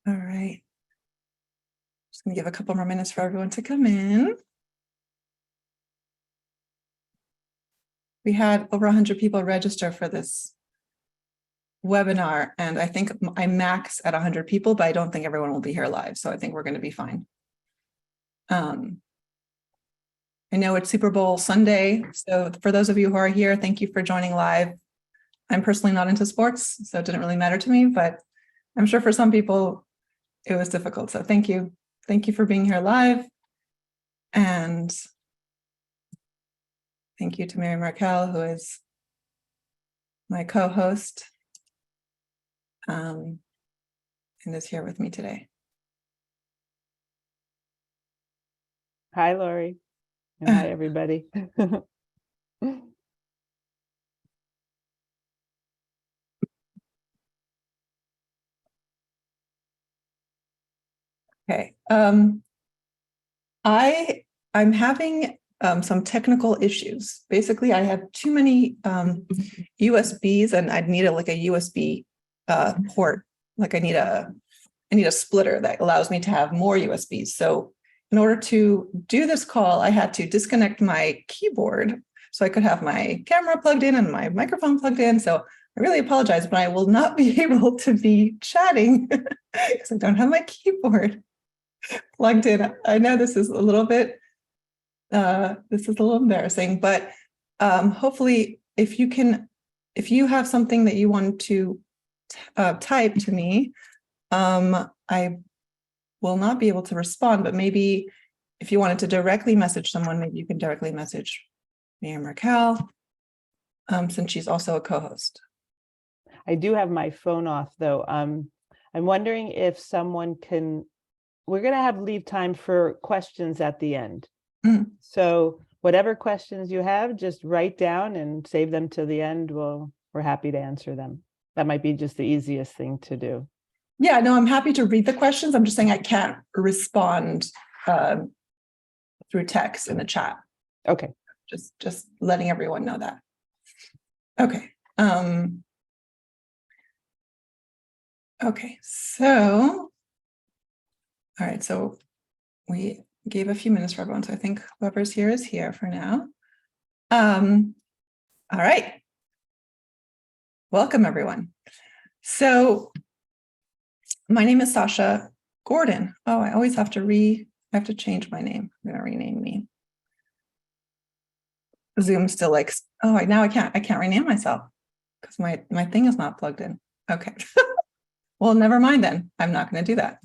All right. Just going to give a couple more minutes for everyone to come in. We had over 100 people register for this webinar, and I think I max at 100 people, but I don't think everyone will be here live, so I think we're going to be fine. I know it's Super Bowl Sunday, so for those of you who are here, thank you for joining live. I'm personally not into sports, so it didn't really matter to me, but I'm sure for some people it was difficult. So thank you. Thank you for being here live. And thank you to Mary Markel, who is my co-host and is here with me today. Hi, Lori. And hi, everybody. Okay. I'm having some technical issues. Basically, I have too many USBs, and I'd need like a USB port. Like I need a splitter that allows me to have more USBs. So in order to do this call, I had to disconnect my keyboard so I could have my camera plugged in and my microphone plugged in. So I really apologize, but I will not be able to be chatting because I don't have my keyboard plugged in. I know this is a little bit, embarrassing, but hopefully if you have something that you want to type to me, I will not be able to respond, but maybe if you wanted to directly message someone, maybe you can directly message Mary Markel, since she's also a co-host. I do have my phone off, though. I'm wondering if someone can, we're going to leave time for questions at the end. Mm. So whatever questions you have, just write down and save them to the end. We're happy to answer them. That might be just the easiest thing to do. Yeah, no, I'm happy to read the questions. I'm just saying I can't respond through text in the chat. Okay. Just letting everyone know that. Okay. Okay, so, all right, so we gave a few minutes for everyone, so I think whoever's here is here for now. All right. Welcome, everyone. So my name is Sasha Gordon. Oh, I always have to change my name. I'm going to rename me. Zoom still likes, now I can't rename myself because my thing is not plugged in. Okay. Well, never mind then. I'm not going to do that.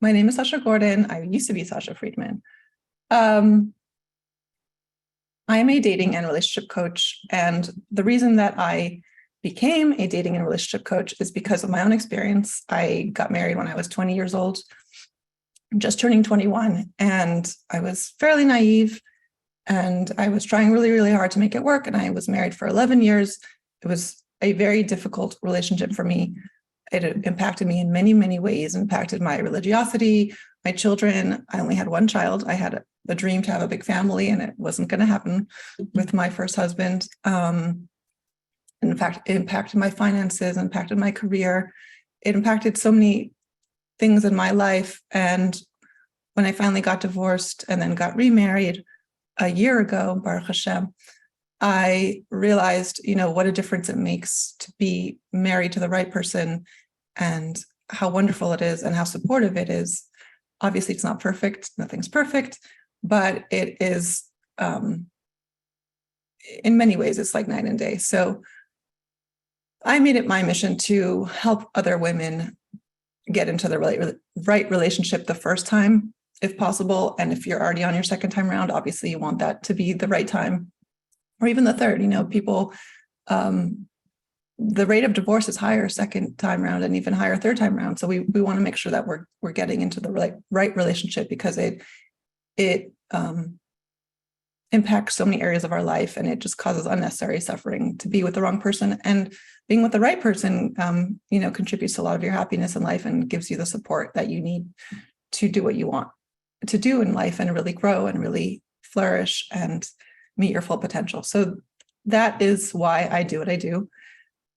My name is Sasha Gordon. I used to be Sasha Friedman. I am a dating and relationship coach. And the reason that I became a dating and relationship coach is because of my own experience. I got married when I was 20 years old, just turning 21. And I was fairly naive. And I was trying really, really hard to make it work. And I was married for 11 years. It was a very difficult relationship for me. It impacted me in many, many ways, impacted my religiosity, my children. I only had one child. I had a dream to have a big family, and it wasn't going to happen with my first husband. In fact, it impacted my finances, impacted my career. It impacted so many things in my life. And when I finally got divorced and then got remarried a year ago, Baruch Hashem, I realized, what a difference it makes to be married to the right person and how wonderful it is and how supportive it is. Obviously, it's not perfect. Nothing's perfect, but it is, in many ways, it's like night and day. So I made it my mission to help other women get into the right relationship the first time, if possible. And if you're already on your second time around, obviously you want that to be the right time. Or even the third, people, the rate of divorce is higher second time around and even higher third time around. So we want to make sure that we're getting into the right relationship, because it impacts so many areas of our life, and it just causes unnecessary suffering to be with the wrong person. And being with the right person, contributes to a lot of your happiness in life and gives you the support that you need to do what you want to do in life and really grow and really flourish and meet your full potential. So that is why I do what I do.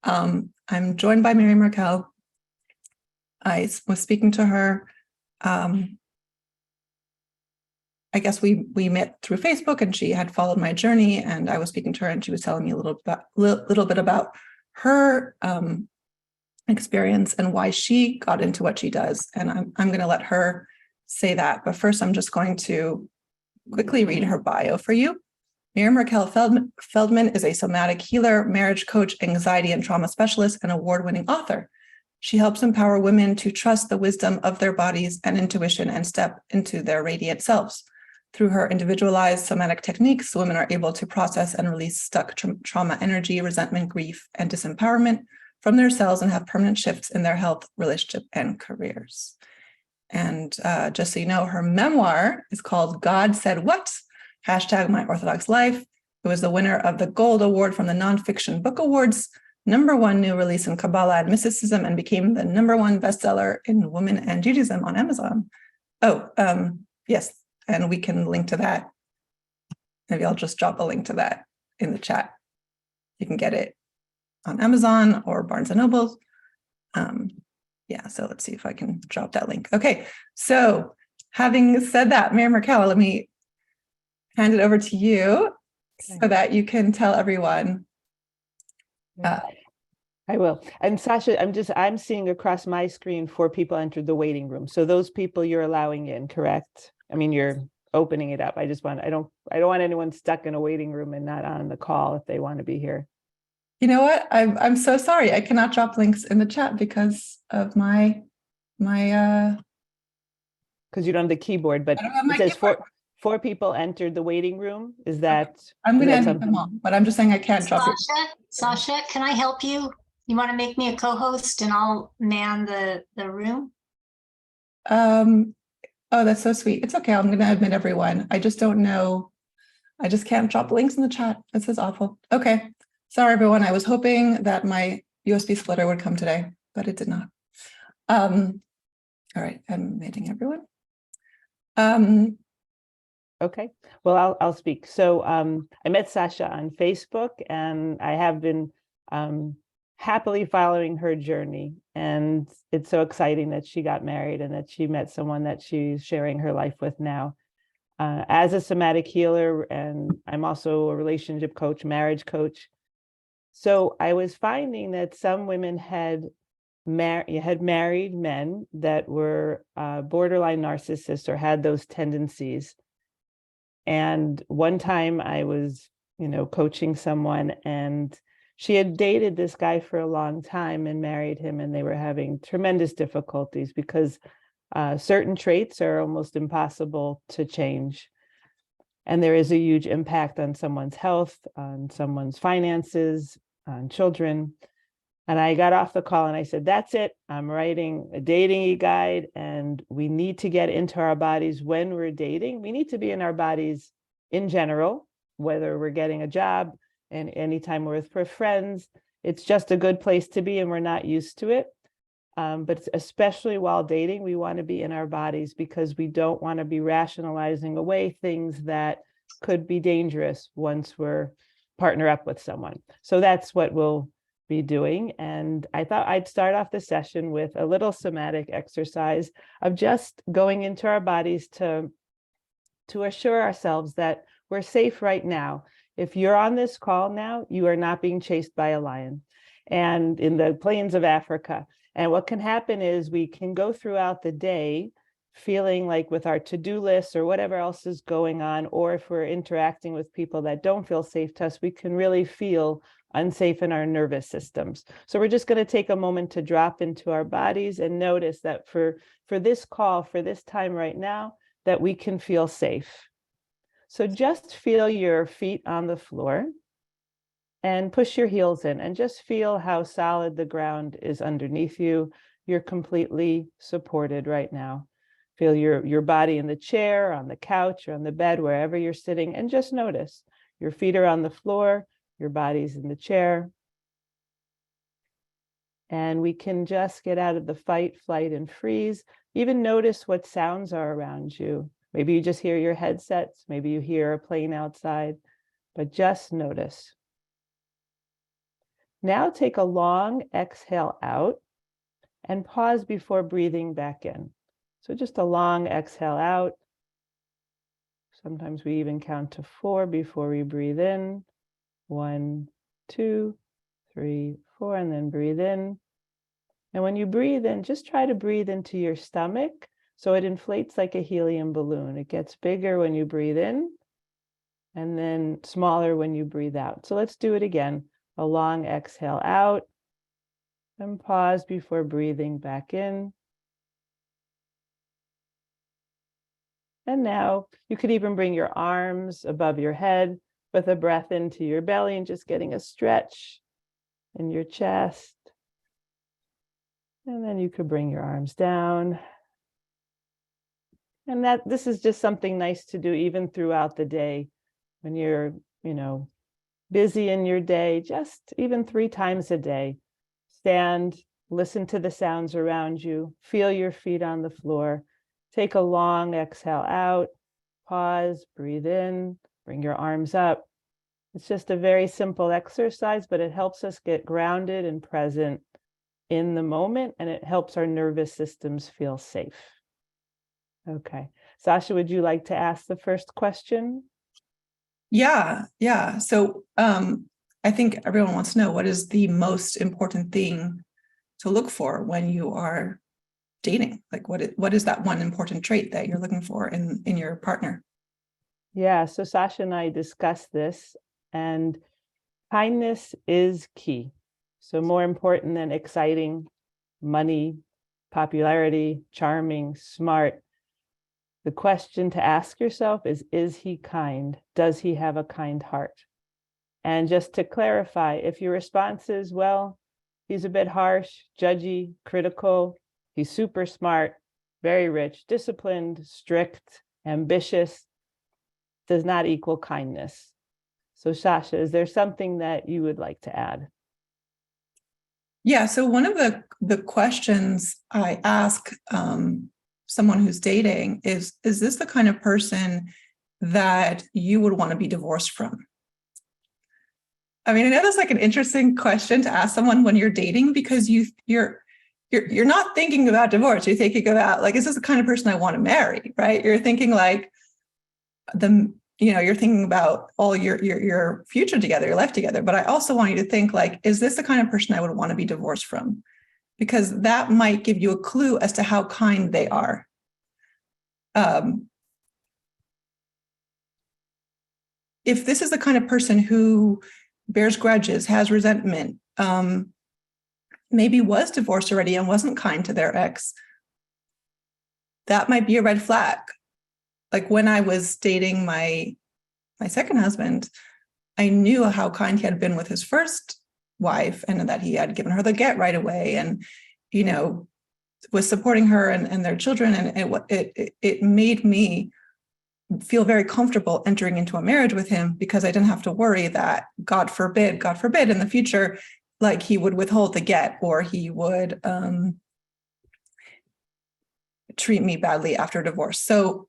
I'm joined by Mary Markel. was speaking to her. I guess we met through Facebook, and she had followed my journey, and I was speaking to her, and she was telling me a little bit about her experience and why she got into what she does. And I'm going to let her say that. But first, I'm just going to quickly read her bio for you. Miriam Raquel Feldman is a somatic healer, marriage coach, anxiety and trauma specialist, and award-winning author. She helps empower women to trust the wisdom of their bodies and intuition and step into their radiant selves. Through her individualized somatic techniques, women are able to process and release stuck trauma energy, resentment, grief, and disempowerment from their cells and have permanent shifts in their health, relationship, and careers. And just so you know, her memoir is called God Said What? #My Orthodox Life. It was the winner of the Gold Award from the Nonfiction Book Awards, #1 new release in Kabbalah and Mysticism, and became the #1 bestseller in Women and Judaism on Amazon. Yes, and we can link to that. Maybe I'll just drop a link to that in the chat. You can get it on Amazon or Barnes and Noble. Yeah, so let's see if I can drop that link. Okay, so having said that, Miriam Raquel, let me hand it over to you so that you can tell everyone. I will. And Sasha, I'm seeing across my screen 4 people entered the waiting room. So those people you're allowing in, correct? I mean, you're opening it up. I don't want anyone stuck in a waiting room and not on the call if they want to be here. You know what? I'm so sorry. I cannot drop links in the chat because of my because you don't have the keyboard, but it says four people entered the waiting room. Is that? Okay. I'm going to enter them all, but I'm just saying I can't drop it. Sasha, can I help you? You want to make me a co-host and I'll man the room? Oh, that's so sweet. It's okay. I'm going to admit everyone. I just don't know. I just can't drop links in the chat. This is awful. Okay. Sorry, everyone. I was hoping that my USB splitter would come today, but it did not. All right. I'm admitting everyone. Okay. Well, I'll speak. So I met Sasha on Facebook, and I have been happily following her journey. And it's so exciting that she got married and that she met someone that she's sharing her life with now. As a somatic healer, and I'm also a relationship coach, marriage coach. So I was finding that some women had married men that were borderline narcissists or had those tendencies. And one time I was, coaching someone, and she had dated this guy for a long time and married him, and they were having tremendous difficulties because certain traits are almost impossible to change. And there is a huge impact on someone's health, on someone's finances, on children. And I got off the call and I said, that's it. I'm writing a dating guide, and we need to get into our bodies when we're dating. We need to be in our bodies in general, whether we're getting a job and anytime we're with friends. It's just a good place to be, and we're not used to it. But especially while dating, we want to be in our bodies because we don't want to be rationalizing away things that could be dangerous once we're partner up with someone. So that's what we'll be doing. And I thought I'd start off the session with a little somatic exercise of just going into our bodies to assure ourselves that we're safe right now. If you're on this call now, you are not being chased by a lion and in the plains of Africa. And what can happen is we can go throughout the day feeling like with our to-do lists or whatever else is going on, or if we're interacting with people that don't feel safe to us, we can really feel unsafe in our nervous systems. So we're just going to take a moment to drop into our bodies and notice that for this call, for this time right now, that we can feel safe. So just feel your feet on the floor and push your heels in and just feel how solid the ground is underneath you. You're completely supported right now. Feel your body in the chair, on the couch, or on the bed, wherever you're sitting, and just notice your feet are on the floor, your body's in the chair. And we can just get out of the fight, flight, and freeze. Even notice what sounds are around you. Maybe you just hear your headsets, maybe you hear a plane outside, but just notice. Now take a long exhale out and pause before breathing back in. So just a long exhale out. Sometimes we even count to 4 before we breathe in. 1, 2, 3, 4, and then breathe in. And when you breathe in, just try to breathe into your stomach so it inflates like a helium balloon. It gets bigger when you breathe in and then smaller when you breathe out. So let's do it again. A long exhale out and pause before breathing back in. And now you could even bring your arms above your head with a breath into your belly and just getting a stretch in your chest. And then you could bring your arms down. And this is just something nice to do even throughout the day when you're, busy in your day, just even 3 times a day. Stand, listen to the sounds around you, feel your feet on the floor. Take a long exhale out, pause, breathe in, bring your arms up. It's just a very simple exercise, but it helps us get grounded and present in the moment, and it helps our nervous systems feel safe. Okay. Sasha, would you like to ask the first question? Yeah. So I think everyone wants to know, what is the most important thing to look for when you are dating? Like what is that one important trait that you're looking for in your partner? Yeah, so Sasha and I discussed this, and kindness is key. So more important than exciting, money, popularity, charming, smart. The question to ask yourself is he kind? Does he have a kind heart? And just to clarify, if your response is, well, he's a bit harsh, judgy, critical, he's super smart, very rich, disciplined, strict, ambitious, does not equal kindness. So Sasha, is there something that you would like to add? Yeah, so one of the questions I ask someone who's dating is this the kind of person that you would want to be divorced from? I mean, I know that's like an interesting question to ask someone when you're dating, because you're not thinking about divorce. You're thinking about, like, is this the kind of person I want to marry, right? You're thinking like you're thinking about all your future together, your life together. But I also want you to think, like, is this the kind of person I would want to be divorced from? Because that might give you a clue as to how kind they are. If this is the kind of person who bears grudges, has resentment, maybe was divorced already and wasn't kind to their ex, that might be a red flag. Like when I was dating my second husband, I knew how kind he had been with his first wife, and that he had given her the get right away, and was supporting her and their children, and it made me feel very comfortable entering into a marriage with him, because I didn't have to worry that God forbid in the future, like, he would withhold the get, or he would treat me badly after divorce. So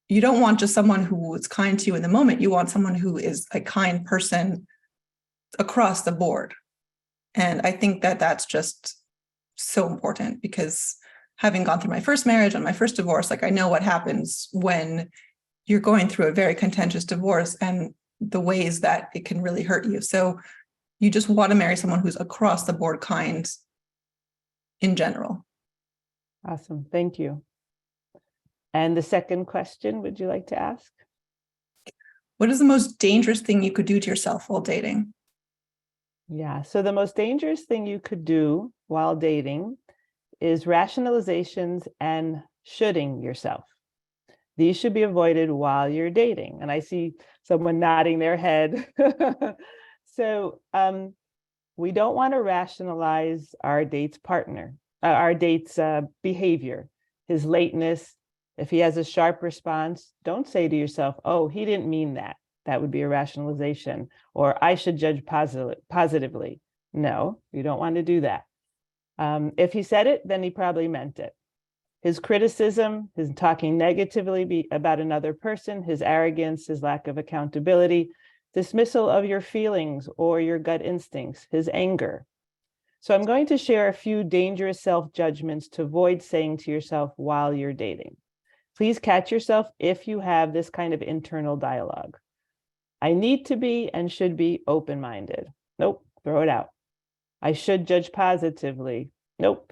you don't want just someone who is kind to you in the moment. You want someone who is a kind person across the board. And I think that that's just so important, because having gone through my first marriage and my first divorce, like, I know what happens when you're going through a very contentious divorce and the ways that it can really hurt you. So you just want to marry someone who's across the board kind in general. Awesome. Thank you. And the second question, would you like to ask? What is the most dangerous thing you could do to yourself while dating? Yeah, so the most dangerous thing you could do while dating is rationalizations and shoulding yourself. These should be avoided while you're dating. And I see someone nodding their head. So we don't want to rationalize our date's partner, our date's behavior, his lateness. If he has a sharp response, don't say to yourself, oh, he didn't mean that. That would be a rationalization. Or I should judge positively. No, you don't want to do that. If he said it, then he probably meant it. His criticism, his talking negatively about another person, his arrogance, his lack of accountability, dismissal of your feelings or your gut instincts, his anger. So I'm going to share a few dangerous self-judgments to avoid saying to yourself while you're dating. Please catch yourself if you have this kind of internal dialogue. I need to be and should be open-minded. Nope, throw it out. I should judge positively. Nope.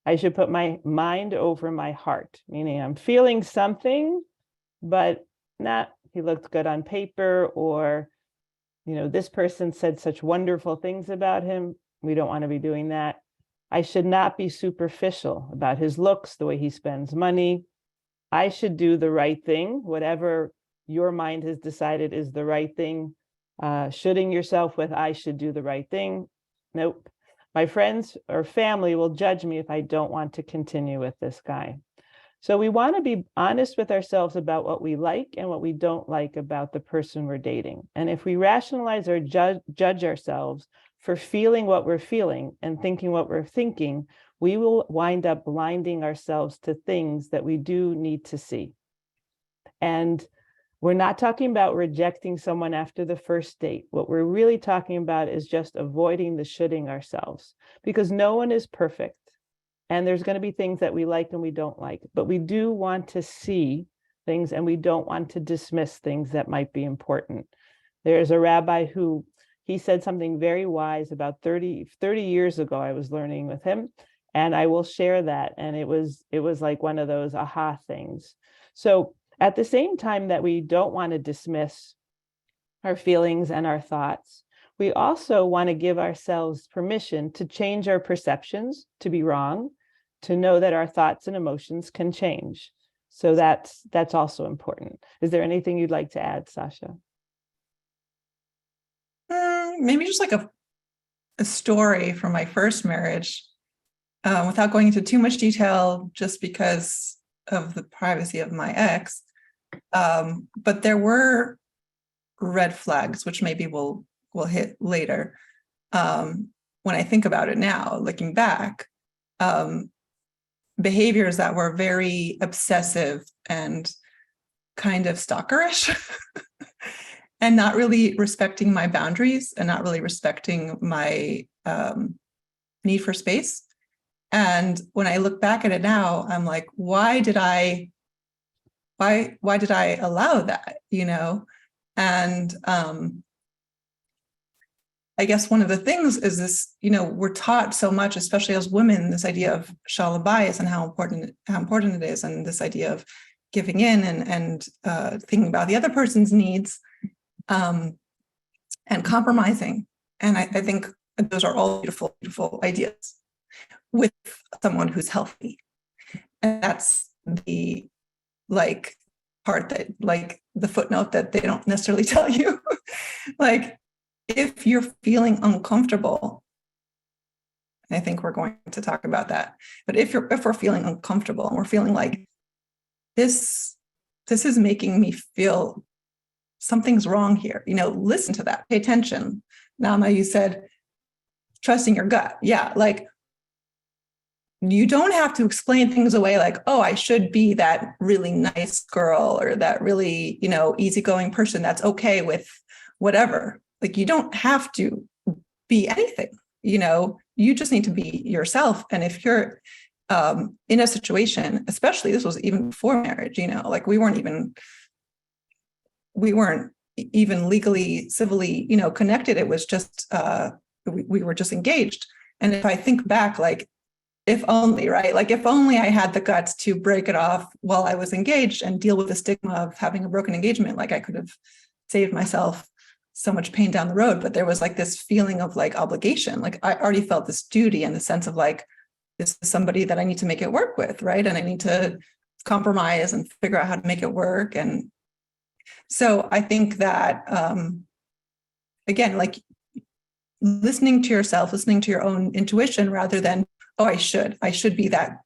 I should put my mind over my heart, meaning I'm feeling something, but he looked good on paper, or, this person said such wonderful things about him. We don't want to be doing that. I should not be superficial about his looks, the way he spends money. I should do the right thing, whatever your mind has decided is the right thing. Shoulding yourself with I should do the right thing. Nope. My friends or family will judge me if I don't want to continue with this guy. So we want to be honest with ourselves about what we like and what we don't like about the person we're dating. And if we rationalize or judge ourselves for feeling what we're feeling and thinking what we're thinking, we will wind up blinding ourselves to things that we do need to see. And we're not talking about rejecting someone after the first date. What we're really talking about is just avoiding the shoulding ourselves, because no one is perfect. And there's going to be things that we like and we don't like, but we do want to see things, and we don't want to dismiss things that might be important. There's a rabbi who, he said something very wise about 30 years ago. I was learning with him, and I will share that. And it was like one of those aha things. So at the same time that we don't want to dismiss our feelings and our thoughts, we also want to give ourselves permission to change our perceptions, to be wrong, to know that our thoughts and emotions can change. So that's also important. Is there anything you'd like to add, Sasha? Maybe just like a story from my first marriage, without going into too much detail, just because of the privacy of my ex. But there were red flags, which maybe we'll hit later. When I think about it now, looking back, behaviors that were very obsessive and kind of stalkerish and not really respecting my boundaries and not really respecting my need for space. And when I look back at it now, I'm like, why did I allow that, And I guess one of the things is this, we're taught so much, especially as women, this idea of shalom bayis and how important it is, and this idea of giving in and thinking about the other person's needs, and compromising. And I think those are all beautiful, beautiful ideas with someone who's healthy. And that's the part that, the footnote that they don't necessarily tell you. If you're feeling uncomfortable, I think we're going to talk about that. But if we're feeling uncomfortable and we're feeling like this is making me feel something's wrong here, listen to that, pay attention. Nama, you said trusting your gut. Yeah, you don't have to explain things away like, oh, I should be that really nice girl or that really, easygoing person that's okay with whatever. You don't have to be anything, you just need to be yourself. And if you're in a situation, especially this was even before marriage, we weren't even legally, civilly, connected. It was just, we were just engaged. And if I think back, if only, right? If only I had the guts to break it off while I was engaged and deal with the stigma of having a broken engagement, I could have saved myself so much pain down the road. But there was this feeling of obligation. I already felt this duty and the sense of this is somebody that I need to make it work with, right? And I need to compromise and figure out how to make it work. And so I think that, again, listening to yourself, listening to your own intuition rather than, oh, I should be that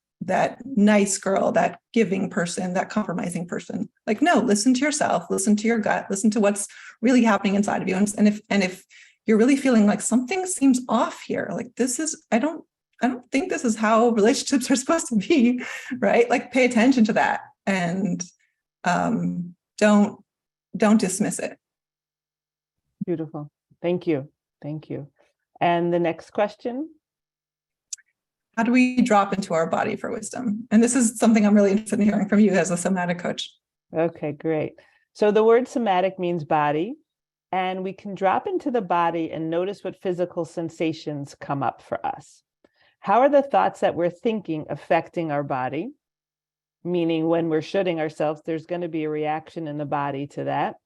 nice girl, that giving person, that compromising person. No, listen to yourself, listen to your gut, listen to what's really happening inside of you. And if you're really feeling like something seems off here, I don't think this is how relationships are supposed to be, right? Pay attention to that and don't dismiss it. Beautiful. Thank you. And the next question. How do we drop into our body for wisdom? And this is something I'm really interested in hearing from you as a somatic coach. Okay, great. So the word somatic means body, and we can drop into the body and notice what physical sensations come up for us. How are the thoughts that we're thinking affecting our body? Meaning when we're shooting ourselves, there's going to be a reaction in the body to that.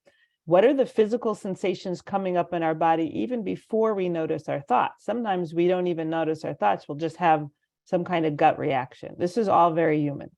What are the physical sensations coming up in our body even before we notice our thoughts? Sometimes we don't even notice our thoughts. We'll just have some kind of gut reaction. This is all very human.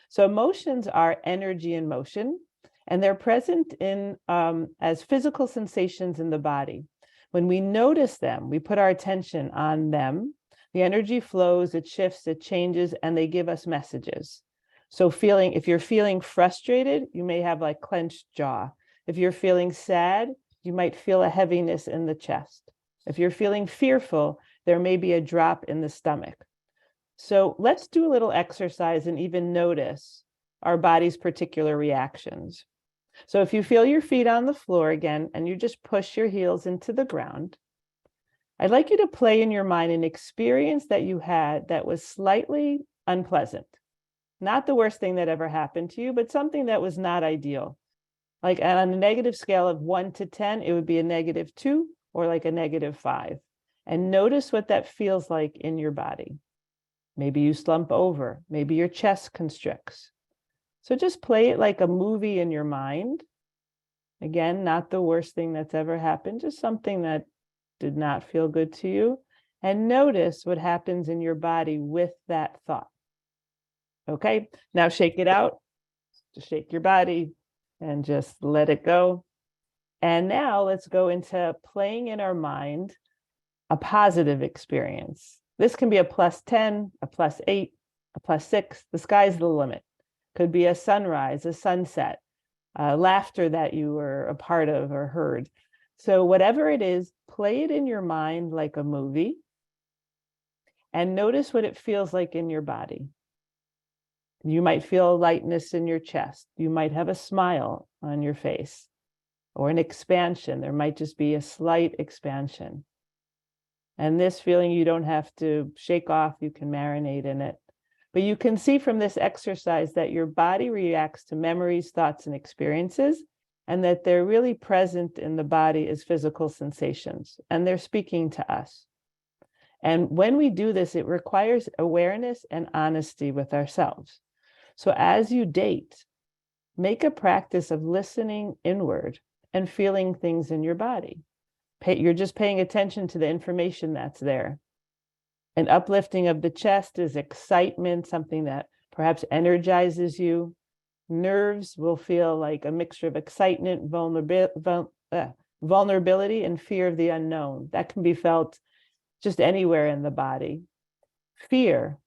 So emotions are energy in motion, and they're present in as physical sensations in the body. When we notice them, we put our attention on them, the energy flows, it shifts, it changes, and they give us messages. So if you're feeling frustrated, you may have like clenched jaw. If you're feeling sad, you might feel a heaviness in the chest. If you're feeling fearful, there may be a drop in the stomach. So let's do a little exercise and even notice our body's particular reactions. So if you feel your feet on the floor again, and you just push your heels into the ground, I'd like you to play in your mind an experience that you had that was slightly unpleasant. Not the worst thing that ever happened to you, but something that was not ideal. Like on a negative scale of 1 to 10, it would be a -2 or like a -5. And notice what that feels like in your body. Maybe you slump over, maybe your chest constricts. So just play it like a movie in your mind. Again, not the worst thing that's ever happened, just something that did not feel good to you. And notice what happens in your body with that thought. Okay, now shake it out. Just shake your body and just let it go. And now let's go into playing in our mind a positive experience. This can be a +10, a +8, a +6. The sky's the limit. Could be a sunrise, a sunset, laughter that you were a part of or heard. So whatever it is, play it in your mind like a movie and notice what it feels like in your body. You might feel a lightness in your chest. You might have a smile on your face or an expansion. There might just be a slight expansion. And this feeling you don't have to shake off. You can marinate in it. But you can see from this exercise that your body reacts to memories, thoughts, and experiences, and that they're really present in the body as physical sensations, and they're speaking to us. And when we do this, it requires awareness and honesty with ourselves. So as you date, make a practice of listening inward and feeling things in your body. You're just paying attention to the information that's there. An uplifting of the chest is excitement, something that perhaps energizes you. Nerves will feel like a mixture of excitement, vulnerability, and fear of the unknown. That can be felt just anywhere in the body. Fear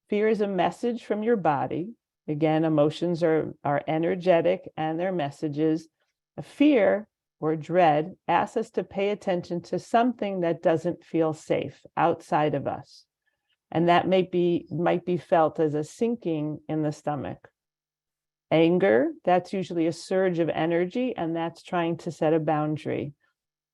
is a message from your body. Again, emotions are energetic and they're messages. A fear or dread asks us to pay attention to something that doesn't feel safe outside of us. And that might be felt as a sinking in the stomach. Anger, that's usually a surge of energy, and that's trying to set a boundary.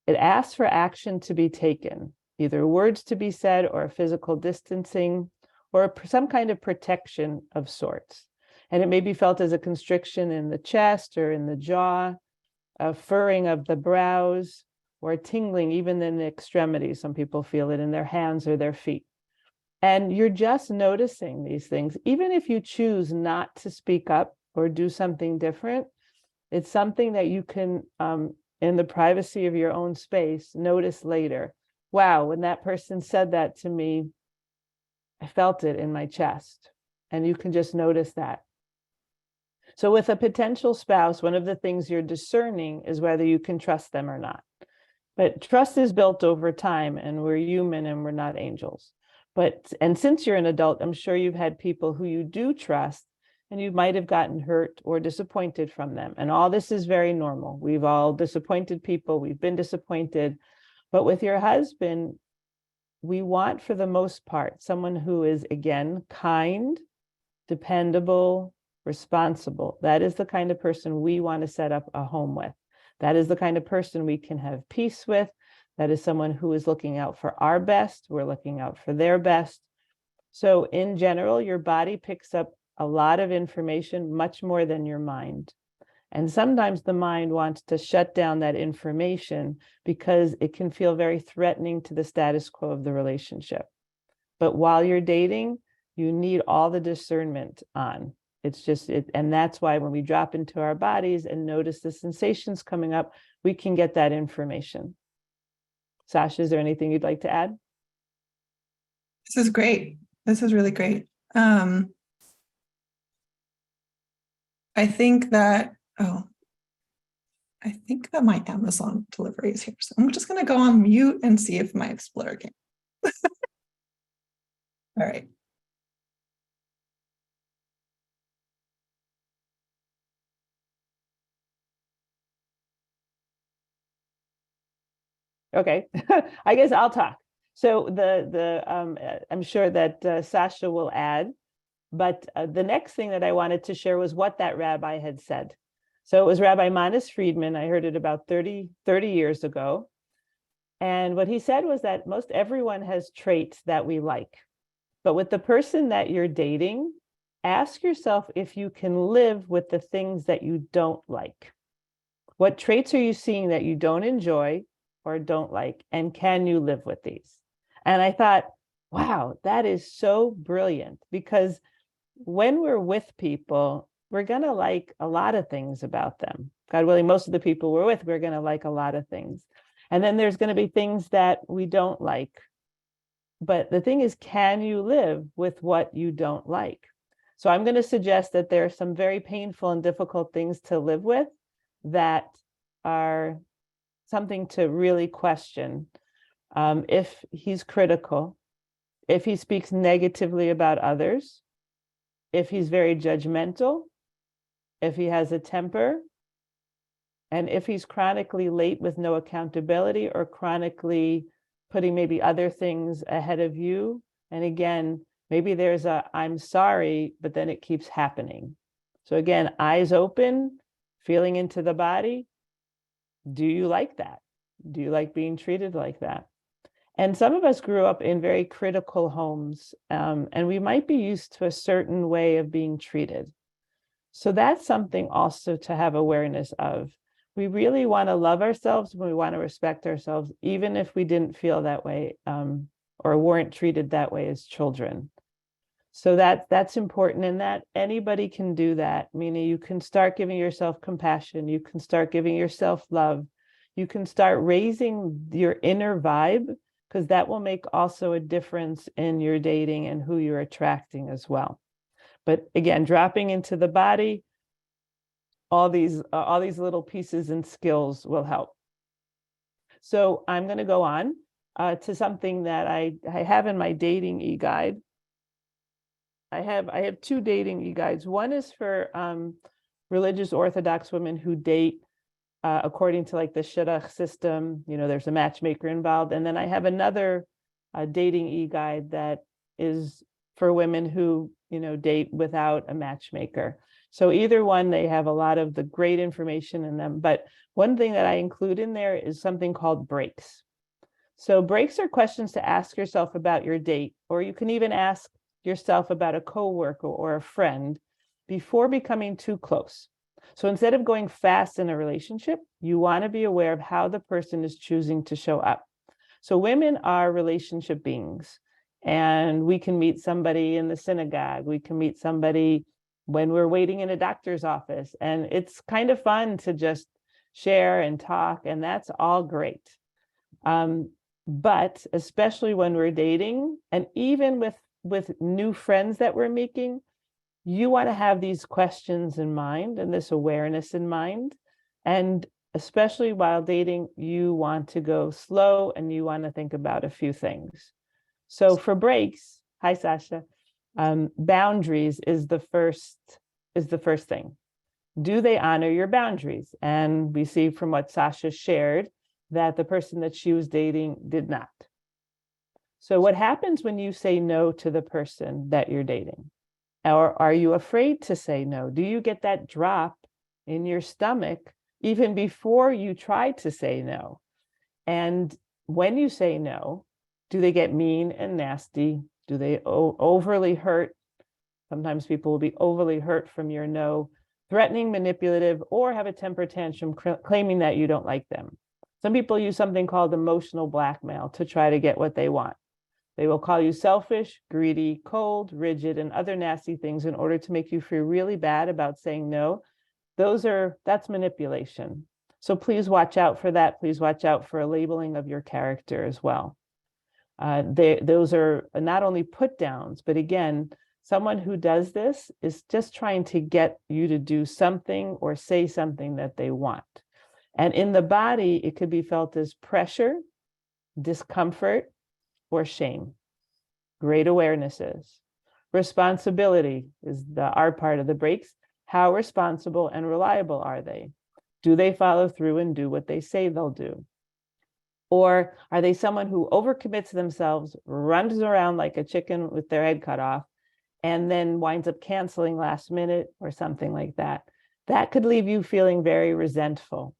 It asks for action to be taken, either words to be said or physical distancing or some kind of protection of sorts. And it may be felt as a constriction in the chest or in the jaw, a furrowing of the brows, or a tingling even in the extremities. Some people feel it in their hands or their feet. And you're just noticing these things. Even if you choose not to speak up or do something different, it's something that you can, in the privacy of your own space, notice later. Wow, when that person said that to me, I felt it in my chest. And you can just notice that. So with a potential spouse, one of the things you're discerning is whether you can trust them or not. But trust is built over time, and we're human and we're not angels. And since you're an adult, I'm sure you've had people who you do trust, and you might have gotten hurt or disappointed from them. And all this is very normal. We've all disappointed people. We've been disappointed. But with your husband, we want, for the most part, someone who is, again, kind, dependable, responsible. That is the kind of person we want to set up a home with. That is the kind of person we can have peace with. That is someone who is looking out for our best. We're looking out for their best. So in general, your body picks up a lot of information, much more than your mind. And sometimes the mind wants to shut down that information because it can feel very threatening to the status quo of the relationship. But while you're dating, you need all the discernment on. It's just it, and that's why when we drop into our bodies and notice the sensations coming up, we can get that information. Sasha, is there anything you'd like to add? This is great. This is really great. I think that, I think that my Amazon delivery is here. So I'm just going to go on mute and see if my Explorer came. All right. Okay, I guess I'll talk. So I'm sure that Sasha will add, but the next thing that I wanted to share was what that rabbi had said. So it was Rabbi Manis Friedman. I heard it about 30 years ago. And what he said was that most everyone has traits that we like. But with the person that you're dating, ask yourself if you can live with the things that you don't like. What traits are you seeing that you don't enjoy or don't like? And can you live with these? And I thought, wow, that is so brilliant, because when we're with people, we're going to like a lot of things about them. God willing, most of the people we're with, we're going to like a lot of things. And then there's going to be things that we don't like. But the thing is, can you live with what you don't like? So I'm going to suggest that there are some very painful and difficult things to live with that are something to really question. If he's critical, if he speaks negatively about others, if he's very judgmental, if he has a temper, and if he's chronically late with no accountability or chronically putting maybe other things ahead of you. And again, maybe there's a I'm sorry, but then it keeps happening. So again, eyes open, feeling into the body. Do you like that? Do you like being treated like that? And some of us grew up in very critical homes, and we might be used to a certain way of being treated. So that's something also to have awareness of. We really want to love ourselves, we want to respect ourselves, even if we didn't feel that way or weren't treated that way as children. So that's important, and that anybody can do that, meaning you can start giving yourself compassion, you can start giving yourself love, you can start raising your inner vibe, because that will make also a difference in your dating and who you're attracting as well. But again, dropping into the body, all these little pieces and skills will help. So I'm going to go on to something that I have in my dating e-guide. I have two dating e-guides. One is for religious Orthodox women who date according to like the shidduch system. You know, there's a matchmaker involved. And then I have another dating e-guide that is for women who, you know, date without a matchmaker. So either one, they have a lot of the great information in them. But one thing that I include in there is something called breaks. So breaks are questions to ask yourself about your date, or you can even ask yourself about a coworker or a friend before becoming too close. So instead of going fast in a relationship, you want to be aware of how the person is choosing to show up. So women are relationship beings, and we can meet somebody in the synagogue. We can meet somebody when we're waiting in a doctor's office, and it's kind of fun to just share and talk, and that's all great. But especially when we're dating, and even with new friends that we're making, you want to have these questions in mind and this awareness in mind. And especially while dating, you want to go slow and you want to think about a few things. So for breaks, hi Sasha, boundaries is the first thing. Do they honor your boundaries? And we see from what Sasha shared that the person that she was dating did not. So what happens when you say no to the person that you're dating? Or are you afraid to say no? Do you get that drop in your stomach even before you try to say no? And when you say no, do they get mean and nasty? Do they overly hurt? Sometimes people will be overly hurt from your no, threatening, manipulative, or have a temper tantrum claiming that you don't like them. Some people use something called emotional blackmail to try to get what they want. They will call you selfish, greedy, cold, rigid, and other nasty things in order to make you feel really bad about saying no. That's manipulation. So please watch out for that. Please watch out for a labeling of your character as well. Those are not only put downs, but again, someone who does this is just trying to get you to do something or say something that they want. And in the body, it could be felt as pressure, discomfort, or shame. Great awarenesses. Responsibility is the R part of the breaks. How responsible and reliable are they? Do they follow through and do what they say they'll do? Or are they someone who overcommits themselves, runs around like a chicken with their head cut off, and then winds up canceling last minute or something like that? That could leave you feeling very resentful.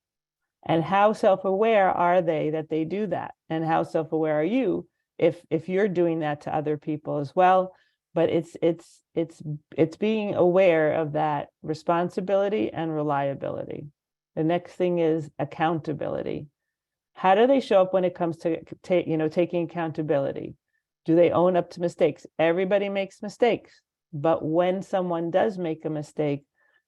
And how self-aware are they that they do that? And how self-aware are you if you're doing that to other people as well? But it's being aware of that responsibility and reliability. The next thing is accountability. How do they show up when it comes to taking accountability? Do they own up to mistakes? Everybody makes mistakes, but when someone does make a mistake,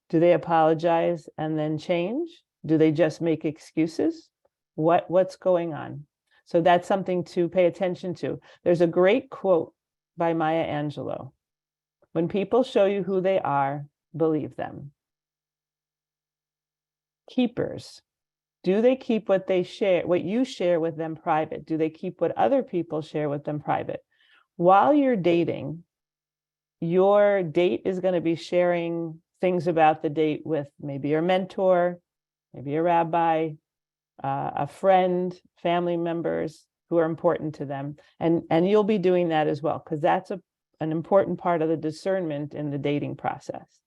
do they apologize and then change? Do they just make excuses? What's going on? So that's something to pay attention to. There's a great quote by Maya Angelou. When people show you who they are, believe them. Keepers. Do they keep what they share, what you share with them private? Do they keep what other people share with them private? While you're dating, your date is going to be sharing things about the date with maybe your mentor, maybe a rabbi, a friend, family members who are important to them. And you'll be doing that as well, because that's an important part of the discernment in the dating process.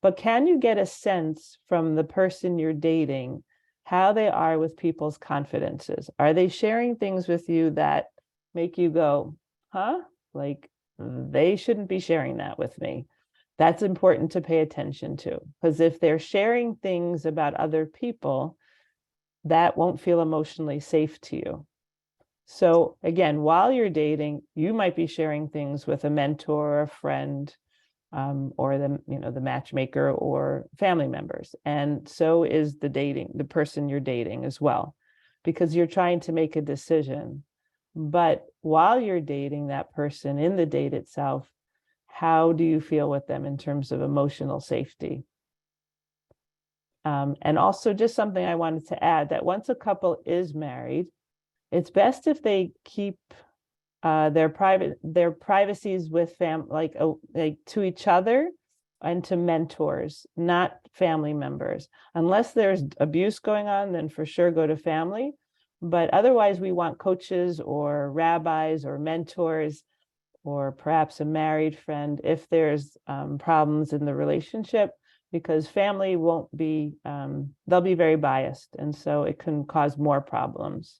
But can you get a sense from the person you're dating how they are with people's confidences? Are they sharing things with you that make you go, huh? Like, they shouldn't be sharing that with me. That's important to pay attention to, because if they're sharing things about other people, that won't feel emotionally safe to you. So again, while you're dating, you might be sharing things with a mentor or a friend, or the matchmaker or family members. And so is the person you're dating as well, because you're trying to make a decision. But while you're dating that person in the date itself, how do you feel with them in terms of emotional safety? And also just something I wanted to add, that once a couple is married, it's best if they keep their privacies with like to each other and to mentors, not family members. Unless there's abuse going on, then for sure go to family. But otherwise, we want coaches or rabbis or mentors, or perhaps a married friend if there's problems in the relationship, because family won't be, they'll be very biased. And so it can cause more problems.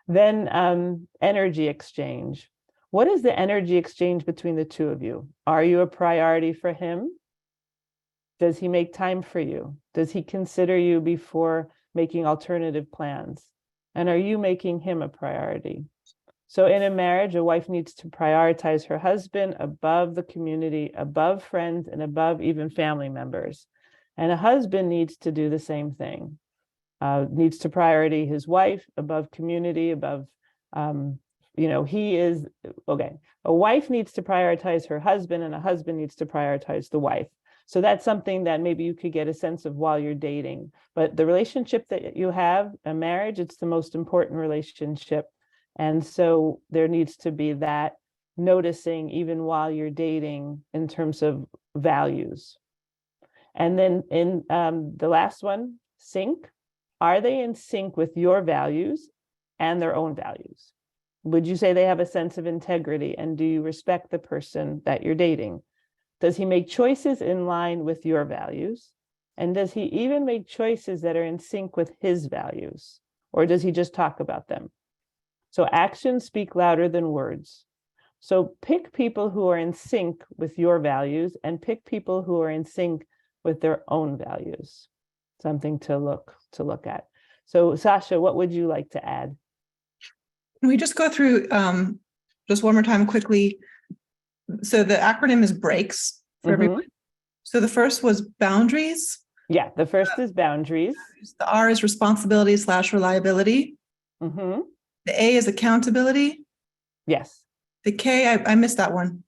Then energy exchange. What is the energy exchange between the two of you? Are you a priority for him? Does he make time for you? Does he consider you before making alternative plans? And are you making him a priority? So in a marriage, a wife needs to prioritize her husband above the community, above friends, and above even family members. And a husband needs to do the same thing. Needs to priority his wife above community, above, he is, okay. A wife needs to prioritize her husband, and a husband needs to prioritize the wife. So that's something that maybe you could get a sense of while you're dating. But the relationship that you have, a marriage, it's the most important relationship. And so there needs to be that noticing even while you're dating in terms of values. And then in the last one, sync. Are they in sync with your values and their own values? Would you say they have a sense of integrity? And do you respect the person that you're dating? Does he make choices in line with your values? And does he even make choices that are in sync with his values? Or does he just talk about them? So actions speak louder than words. So pick people who are in sync with your values and pick people who are in sync with their own values. Something to look at. So Sasha, what would you like to add? Can we just go through just one more time quickly? So the acronym is BRAKES for everyone. So the first was boundaries. Yeah, the first is boundaries. The R is responsibility/reliability. Mm-hmm. The A is accountability. Yes. The K, I missed that one.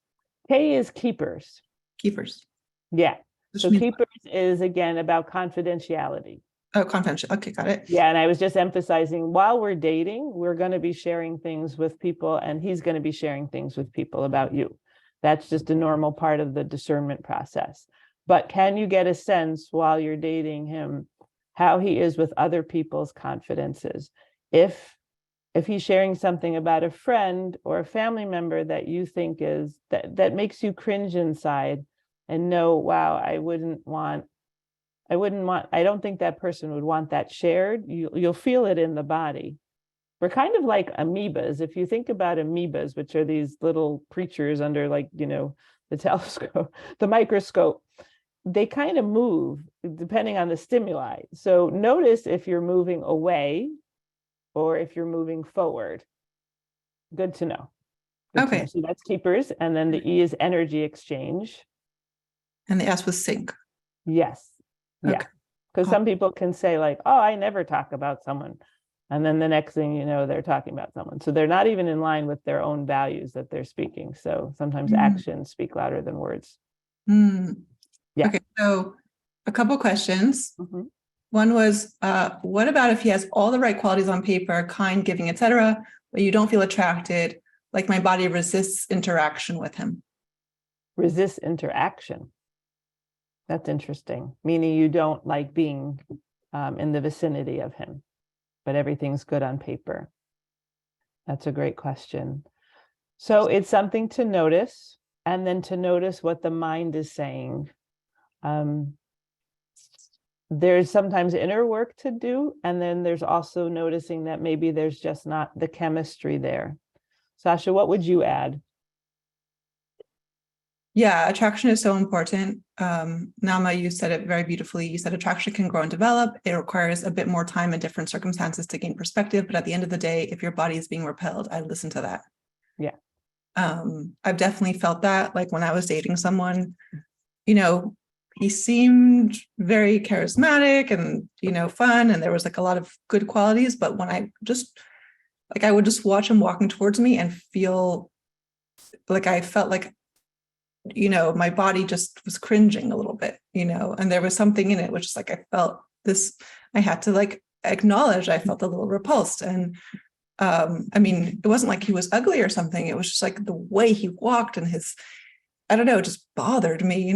K is keepers. Keepers. Yeah. Which So means- keepers is again about confidentiality. Oh, confidential. Okay, got it. Yeah, and I was just emphasizing while we're dating, we're going to be sharing things with people, and he's going to be sharing things with people about you. That's just a normal part of the discernment process. But can you get a sense while you're dating him how he is with other people's confidences? If he's sharing something about a friend or a family member that you think is that makes you cringe inside and know, wow, I don't think that person would want that shared. You'll feel it in the body. We're kind of like amoebas. If you think about amoebas, which are these little creatures under the telescope, the microscope, they kind of move depending on the stimuli. So notice if you're moving away or if you're moving forward. Good to know. Okay. So that's keepers. And then the E is energy exchange. And the S was sync. Yes. Yeah. Okay. Because some people can say like, oh, I never talk about someone. And then the next thing you know, they're talking about someone. So they're not even in line with their own values that they're speaking. So sometimes actions speak louder than words. Yeah. Okay, so a couple questions. Mm-hmm. One was, what about if he has all the right qualities on paper, kind, giving, etc., but you don't feel attracted, like my body resists interaction with him? Resist interaction. That's interesting. Meaning you don't like being in the vicinity of him, but everything's good on paper. That's a great question. So it's something to notice, and then to notice what the mind is saying. There's sometimes inner work to do, and then there's also noticing that maybe there's just not the chemistry there. Sasha, what would you add? Yeah, attraction is so important. Nama, you said it very beautifully. You said attraction can grow and develop. It requires a bit more time and different circumstances to gain perspective. But at the end of the day, if your body is being repelled, I listen to that. Yeah. I've definitely felt that, like when I was dating someone, he seemed very charismatic and, fun. And there was like a lot of good qualities. But when I would just watch him walking towards me and feel like I felt like, my body just was cringing a little bit, and there was something in it, which is like, I felt this, I had to like acknowledge, I felt a little repulsed. And it wasn't like he was ugly or something. It was just like the way he walked and I don't know, it just bothered me,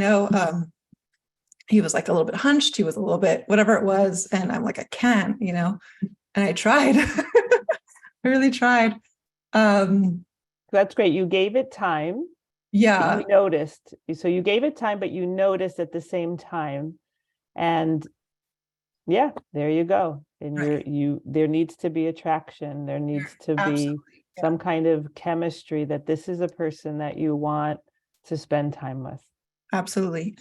he was like a little bit hunched. He was a little bit, whatever it was. And I'm like, I can't, and I tried, I really tried. That's great. You gave it time. Yeah. You noticed. So you gave it time, but you noticed at the same time. And yeah, there you go. And Right. There needs to be attraction. There needs to be some kind of chemistry that this is a person that you want to spend time with. Absolutely.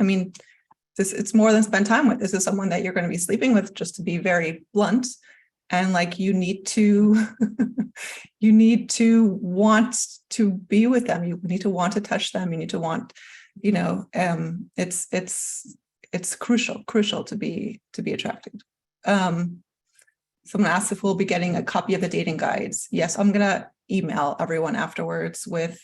It's more than spend time with. This is someone that you're going to be sleeping with, just to be very blunt. And like, you need to want to be with them. You need to want to touch them. You need to want, it's crucial to be attracted. Someone asked if we'll be getting a copy of the dating guides. Yes, I'm going to email everyone afterwards with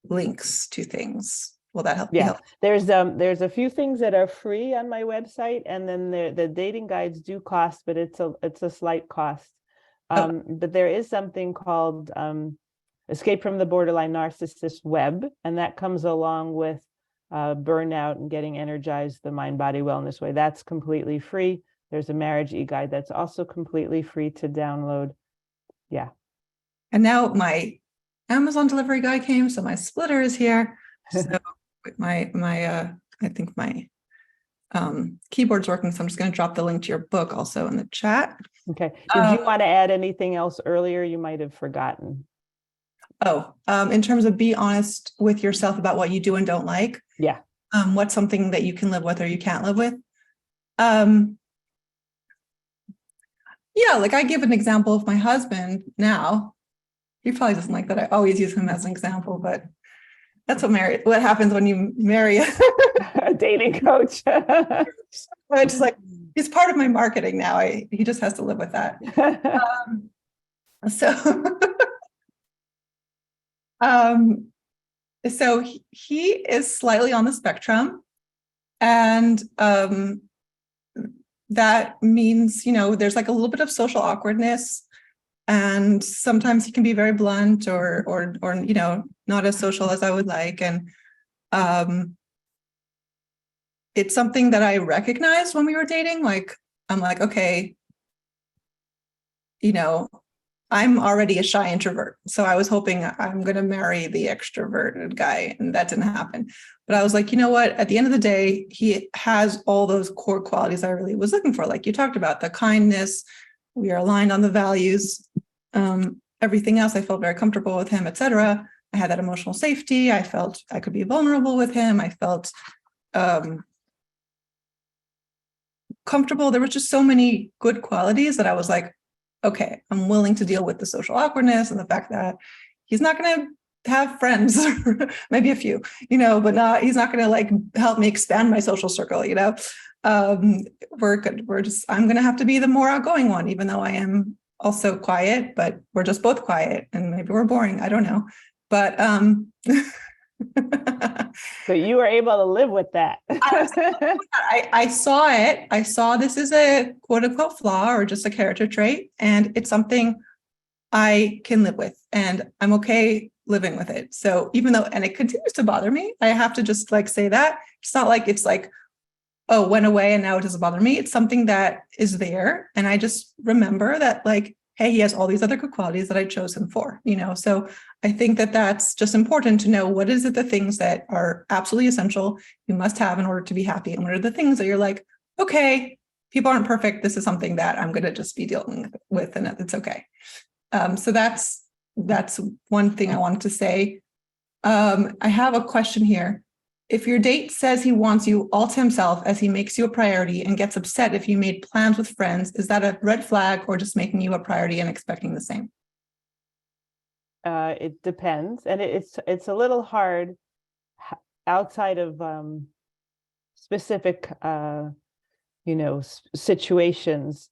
links to things. Will that help? Yeah, there's a few things that are free on my website, and then the dating guides do cost, but it's a slight cost. But there is something called Escape from the Borderline Narcissist Web, and that comes along with burnout and getting energized the mind body wellness way. That's completely free. There's a marriage e-guide that's also completely free to download. Yeah. And now my Amazon delivery guy came, so my splitter is here. So my I think my keyboard's working, so I'm just going to drop the link to your book also in the chat. Okay. Did you want to add anything else earlier? You might have forgotten. In terms of be honest with yourself about what you do and don't like. Yeah. What's something that you can live with or you can't live with? Yeah, like I give an example of my husband now. He probably doesn't like that I always use him as an example, but that's what happens when you marry A dating coach. it's just like he's part of my marketing now. He just has to live with that. So so he is slightly on the spectrum, and that means, there's like a little bit of social awkwardness, and sometimes he can be very blunt or not as social as I would like. And it's something that I recognized when we were dating. Like, I'm like, okay, I'm already a shy introvert. So I was hoping I'm going to marry the extroverted guy, and that didn't happen. But I was like, you know what? At the end of the day, he has all those core qualities I really was looking for. Like you talked about, the kindness, we are aligned on the values, everything else. I felt very comfortable with him, etc. I had that emotional safety. I felt I could be vulnerable with him. I felt comfortable. There were just so many good qualities that I was like, okay, I'm willing to deal with the social awkwardness and the fact that he's not going to have friends, maybe a few, but he's not going to like help me expand my social circle, we're good. I'm going to have to be the more outgoing one, even though I am also quiet, but we're just both quiet and maybe we're boring. I don't know. But, so you were able to live with that. I saw it. I saw this as a quote unquote flaw or just a character trait. And it's something I can live with, and I'm okay living with it. So even though, and it continues to bother me, I have to just like say that it's not like it's like, oh, went away and now it doesn't bother me. It's something that is there. And I just remember that like, hey, he has all these other good qualities that I chose him for, So I think that that's just important to know, what is it, the things that are absolutely essential you must have in order to be happy, and what are the things that you're like, okay, people aren't perfect. This is something that I'm going to just be dealing with, and it's okay. So that's one thing I wanted to say. I have a question here. If your date says he wants you all to himself as he makes you a priority and gets upset if you made plans with friends, is that a red flag or just making you a priority and expecting the same? It depends. And it's a little hard outside of specific, situations.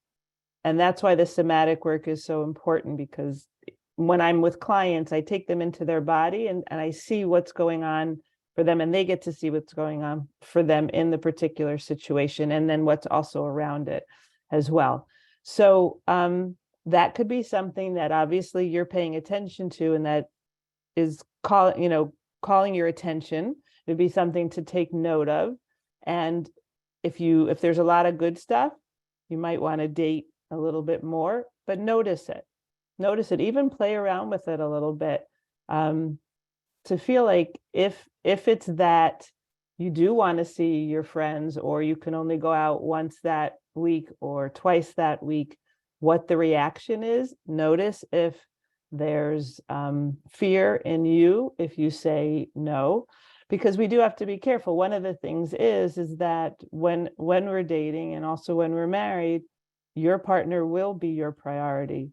And that's why the somatic work is so important, because when I'm with clients, I take them into their body and I see what's going on for them, and they get to see what's going on for them in the particular situation, and then what's also around it as well. So that could be something that obviously you're paying attention to, and that is calling your attention. It'd be something to take note of. And if there's a lot of good stuff, you might want to date a little bit more, but notice it, even play around with it a little bit. To feel like if it's that you do want to see your friends, or you can only go out once that week or twice that week, what the reaction is. Notice if there's fear in you if you say no, because we do have to be careful. One of the things is that when we're dating, and also when we're married, your partner will be your priority.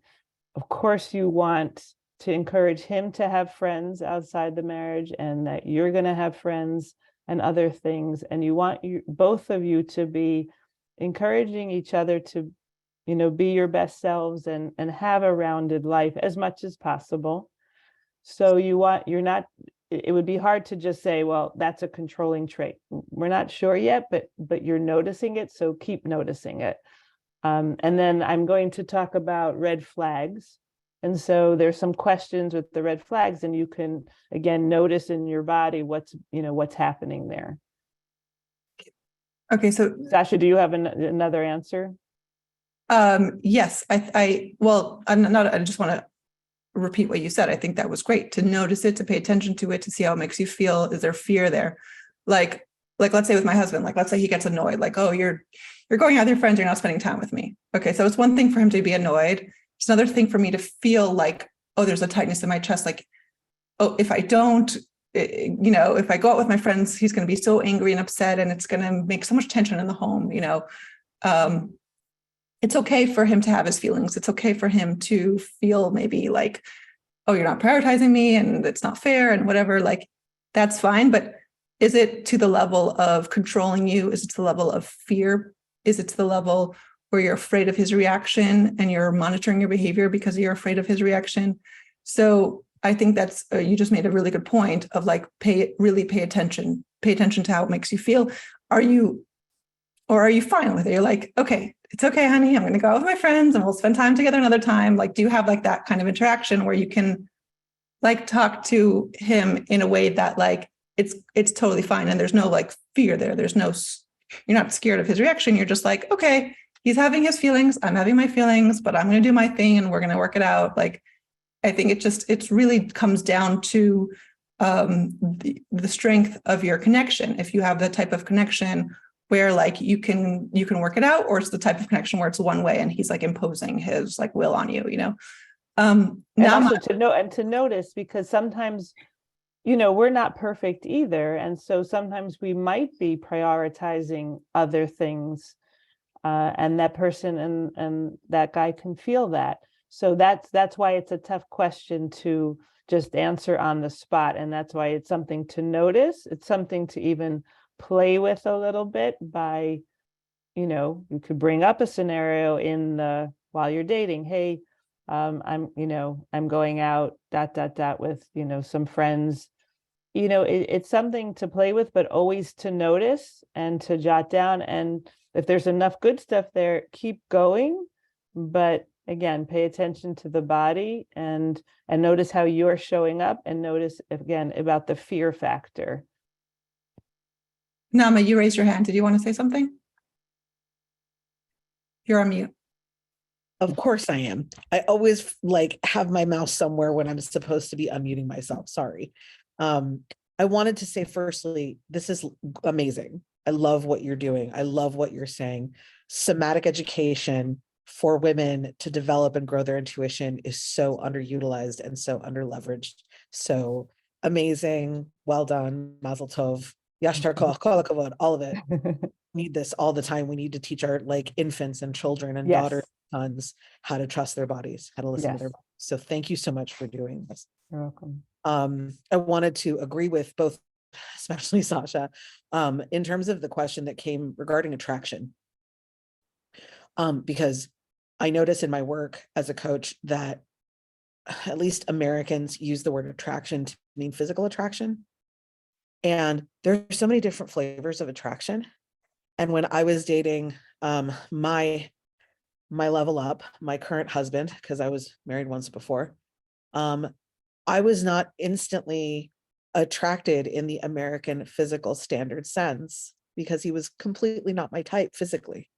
Of course, you want to encourage him to have friends outside the marriage, and that you're going to have friends and other things. And you want both of you to be encouraging each other to, be your best selves and have a rounded life as much as possible. So it would be hard to just say, well, that's a controlling trait. We're not sure yet, but you're noticing it. So keep noticing it. And then I'm going to talk about red flags. And so there's some questions with the red flags, and you can, again, notice in your body what's happening there. Okay. So Sasha, do you have another answer? Yes, I just want to repeat what you said. I think that was great to notice it, to pay attention to it, to see how it makes you feel. Is there fear there? Like let's say with my husband, let's say he gets annoyed, like, oh, you're going out with your friends, you're not spending time with me. Okay. So it's one thing for him to be annoyed. It's another thing for me to feel like, oh, there's a tightness in my chest. Like oh, if I don't, if I go out with my friends, he's going to be so angry and upset, and it's going to make so much tension in the home. It's okay for him to have his feelings. It's okay for him to feel maybe like, oh, you're not prioritizing me and it's not fair and whatever. Like, that's fine. But is it to the level of controlling you? Is it to the level of fear? Is it to the level where you're afraid of his reaction and you're monitoring your behavior because you're afraid of his reaction? So I think that's, you just made a really good point of like, pay attention to how it makes you feel. Are you fine with it? You're like, okay, it's okay, honey, I'm going to go out with my friends and we'll spend time together another time. Like, do you have like that kind of interaction where you can like talk to him in a way that like, it's totally fine. And there's no like fear there. You're not scared of his reaction. You're just like, okay, he's having his feelings. I'm having my feelings, but I'm going to do my thing and we're going to work it out. Like, I think it really comes down to the strength of your connection. If you have the type of connection where like you can work it out, or it's the type of connection where it's one way and he's like imposing his like will on you, And also to notice, because sometimes, we're not perfect either. And so sometimes we might be prioritizing other things, and that person and that guy can feel that. So that's why it's a tough question to just answer on the spot. And that's why it's something to notice. It's something to even play with a little bit by, you could bring up a scenario while you're dating. Hey, I'm going out with, some friends. It's something to play with, but always to notice and to jot down. And if there's enough good stuff there, keep going. But again, pay attention to the body and notice how you're showing up, and notice again about the fear factor. Nama, you raised your hand. Did you want to say something? You're on mute. Of course I am. I always like have my mouth somewhere when I'm supposed to be unmuting myself. Sorry. I wanted to say, firstly, this is amazing. I love what you're doing. I love what you're saying. Somatic education for women to develop and grow their intuition is so underutilized and so underleveraged. So amazing. Well done. Mazel tov. Yashar kol hakavod, all of it. We need this all the time. We need to teach our like infants and children and daughters, sons, how to trust their bodies, how to listen to their bodies. So thank you so much for doing this. You're welcome. I wanted to agree with both, especially Sasha, in terms of the question that came regarding attraction. Because I notice in my work as a coach that at least Americans use the word attraction to mean physical attraction. And there's so many different flavors of attraction. And when I was dating my level up, my current husband, because I was married once before, I was not instantly attracted in the American physical standard sense because he was completely not my type physically.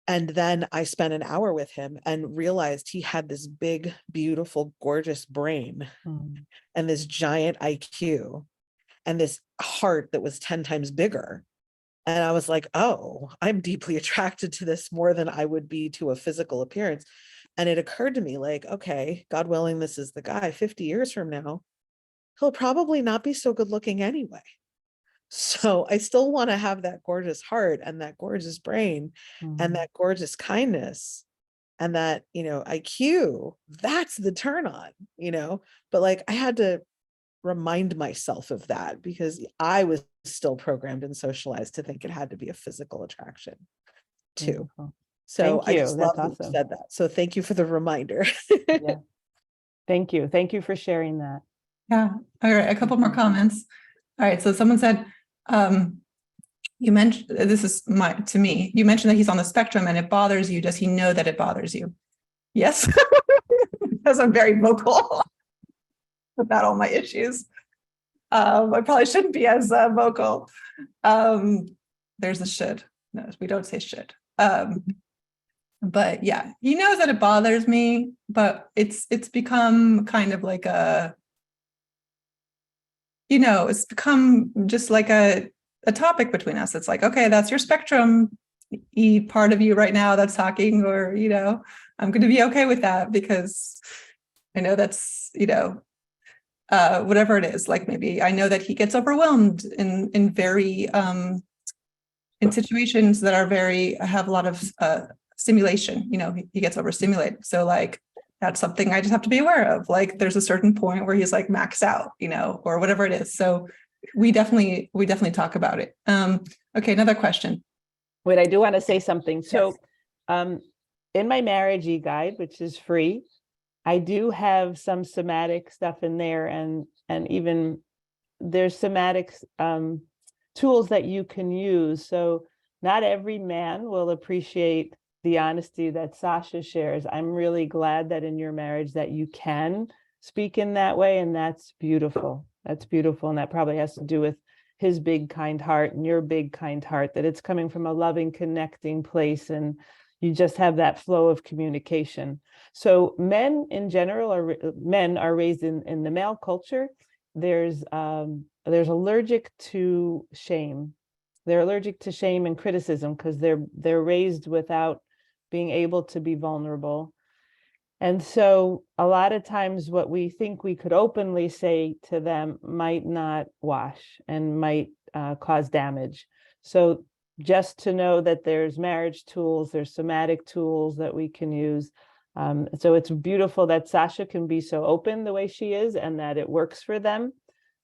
And then I spent an hour with him and realized he had this big, beautiful, gorgeous brain and this giant IQ and this heart that was 10 times bigger. And I was like, oh, I'm deeply attracted to this more than I would be to a physical appearance. And it occurred to me like, okay, God willing, this is the guy 50 years from now, he'll probably not be so good looking anyway. So I still want to have that gorgeous heart and that gorgeous brain and that gorgeous kindness and that, IQ. That's the turn on, but like I had to remind myself of that because I was still programmed and socialized to think it had to be a physical attraction too. Beautiful. So Thank you. I just love that you awesome. said that. So thank you for the reminder. Yeah. Thank you. Thank you for sharing that. Yeah. All right. A couple more comments. All right. So someone said, you mentioned, this is to me, you mentioned that he's on the spectrum and it bothers you. Does he know that it bothers you? Yes. Because I'm very vocal about all my issues. I probably shouldn't be as vocal. There's a should. No, we don't say should. But yeah, he knows that it bothers me, but it's become kind of like it's become just like a topic between us. It's like, okay, that's your spectrum part of you right now that's talking, or, I'm going to be okay with that because I know that's, whatever it is, like maybe I know that he gets overwhelmed in very in situations that are have a lot of stimulation, he gets overstimulated. So like, that's something I just have to be aware of. Like there's a certain point where he's like maxed out, or whatever it is. So we definitely talk about it. Okay, another question. Wait, I do want to say something. So in my marriage e-guide, which is free, I do have some somatic stuff in there, and even there's somatic tools that you can use. So not every man will appreciate the honesty that Sasha shares. I'm really glad that in your marriage that you can speak in that way, and that's beautiful. That's beautiful, and that probably has to do with his big, kind heart and your big, kind heart, that it's coming from a loving, connecting place, and you just have that flow of communication. So men in general men are raised in the male culture. There's allergic to shame. They're allergic to shame and criticism because they're raised without being able to be vulnerable. And so a lot of times what we think we could openly say to them might not wash and might cause damage. So just to know that there's marriage tools, there's somatic tools that we can use. So it's beautiful that Sasha can be so open the way she is, and that it works for them.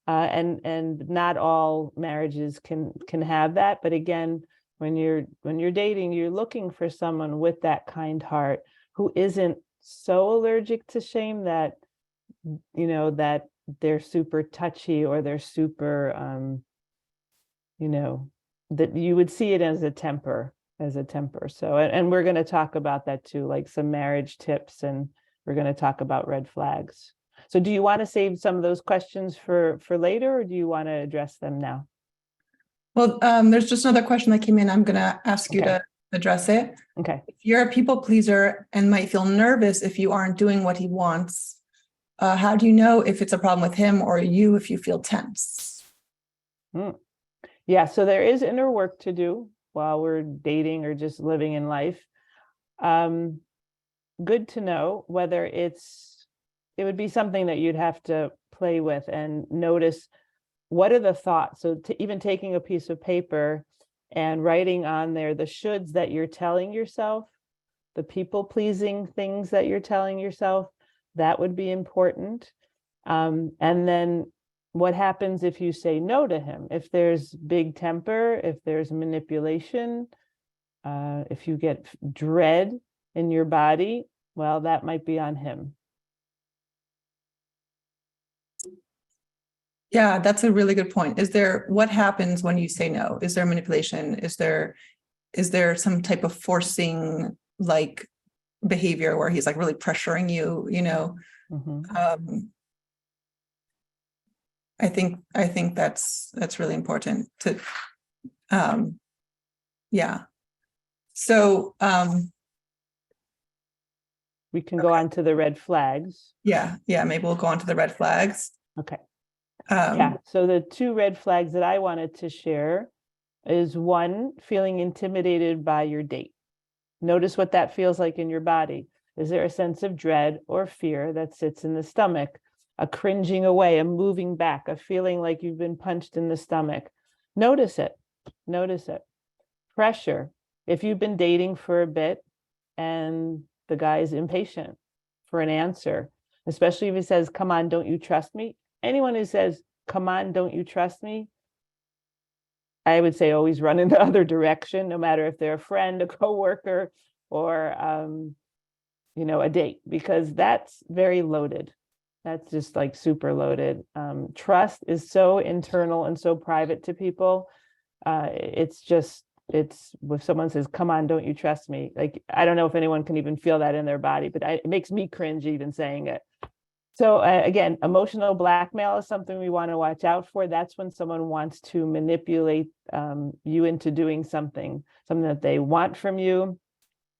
And not all marriages can have that. But again, when you're dating, you're looking for someone with that kind heart who isn't so allergic to shame that that they're super touchy, or they're super that you would see it as a temper. So, and we're going to talk about that too, like some marriage tips, and we're going to talk about red flags. So do you want to save some of those questions for later, or do you want to address them now? Well, there's just another question that came in. I'm going to ask you to address it. Okay. If you're a people pleaser and might feel nervous if you aren't doing what he wants, how do you know if it's a problem with him or you if you feel tense? Yeah, so there is inner work to do while we're dating or just living in life. Good to know whether it would be something that you'd have to play with and notice what are the thoughts. So even taking a piece of paper and writing on there the shoulds that you're telling yourself, the people-pleasing things that you're telling yourself, that would be important. And then what happens if you say no to him? If there's big temper, if there's manipulation, if you get dread in your body, well, that might be on him. Yeah, that's a really good point. What happens when you say no? Is there manipulation? Is there some type of forcing like behavior where he's like really pressuring you, I think that's really important to, yeah. So, we can go on to the red flags. Yeah, maybe we'll go on to the red flags. Okay. Yeah, so the two red flags that I wanted to share is one, feeling intimidated by your date. Notice what that feels like in your body. Is there a sense of dread or fear that sits in the stomach? A cringing away, a moving back, a feeling like you've been punched in the stomach. Notice it. Pressure. If you've been dating for a bit and the guy's impatient for an answer, especially if he says, "Come on, don't you trust me?" Anyone who says, "Come on, don't you trust me?" I would say always run in the other direction, no matter if they're a friend, a coworker, or a date, because that's very loaded. That's just like super loaded. Trust is so internal and so private to people. It's if someone says, "Come on, don't you trust me?" Like, I don't know if anyone can even feel that in their body, but it makes me cringe even saying it. So again, emotional blackmail is something we want to watch out for. That's when someone wants to manipulate you into doing something that they want from you,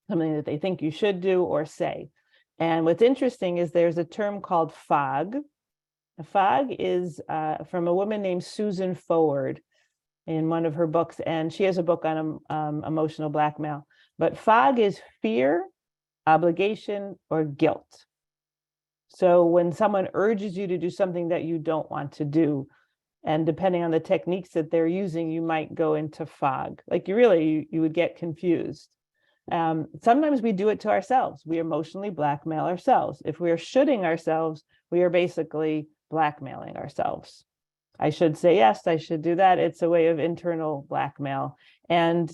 something that they think you should do or say. And what's interesting is there's a term called FOG. A FOG is from a woman named Susan Forward in one of her books, and she has a book on emotional blackmail. But FOG is fear, obligation, or guilt. So when someone urges you to do something that you don't want to do, and depending on the techniques that they're using, you might go into fog. Like you would get confused. Sometimes we do it to ourselves. We emotionally blackmail ourselves. If we are shoulding ourselves, we are basically blackmailing ourselves. I should say yes, I should do that. It's a way of internal blackmail. And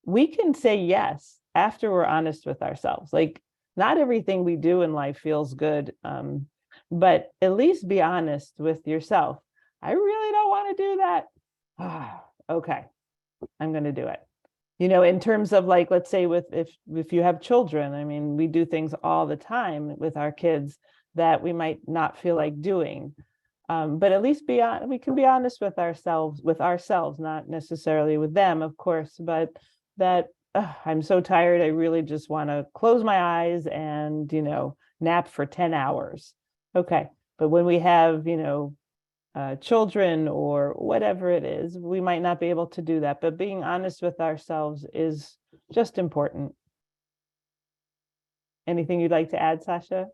we can say yes after we're honest with ourselves. Like, not everything we do in life feels good, but at least be honest with yourself. I really don't want to do that. Okay, I'm going to do it. You know, in terms of, like, let's say if you have children, I mean, we do things all the time with our kids that we might not feel like doing. But at least we can be honest with ourselves, not necessarily with them, of course, but that I'm so tired. I really just want to close my eyes and, nap for 10 hours. Okay. But when we have, children or whatever it is, we might not be able to do that. But being honest with ourselves is just important. Anything you'd like to add, Sasha?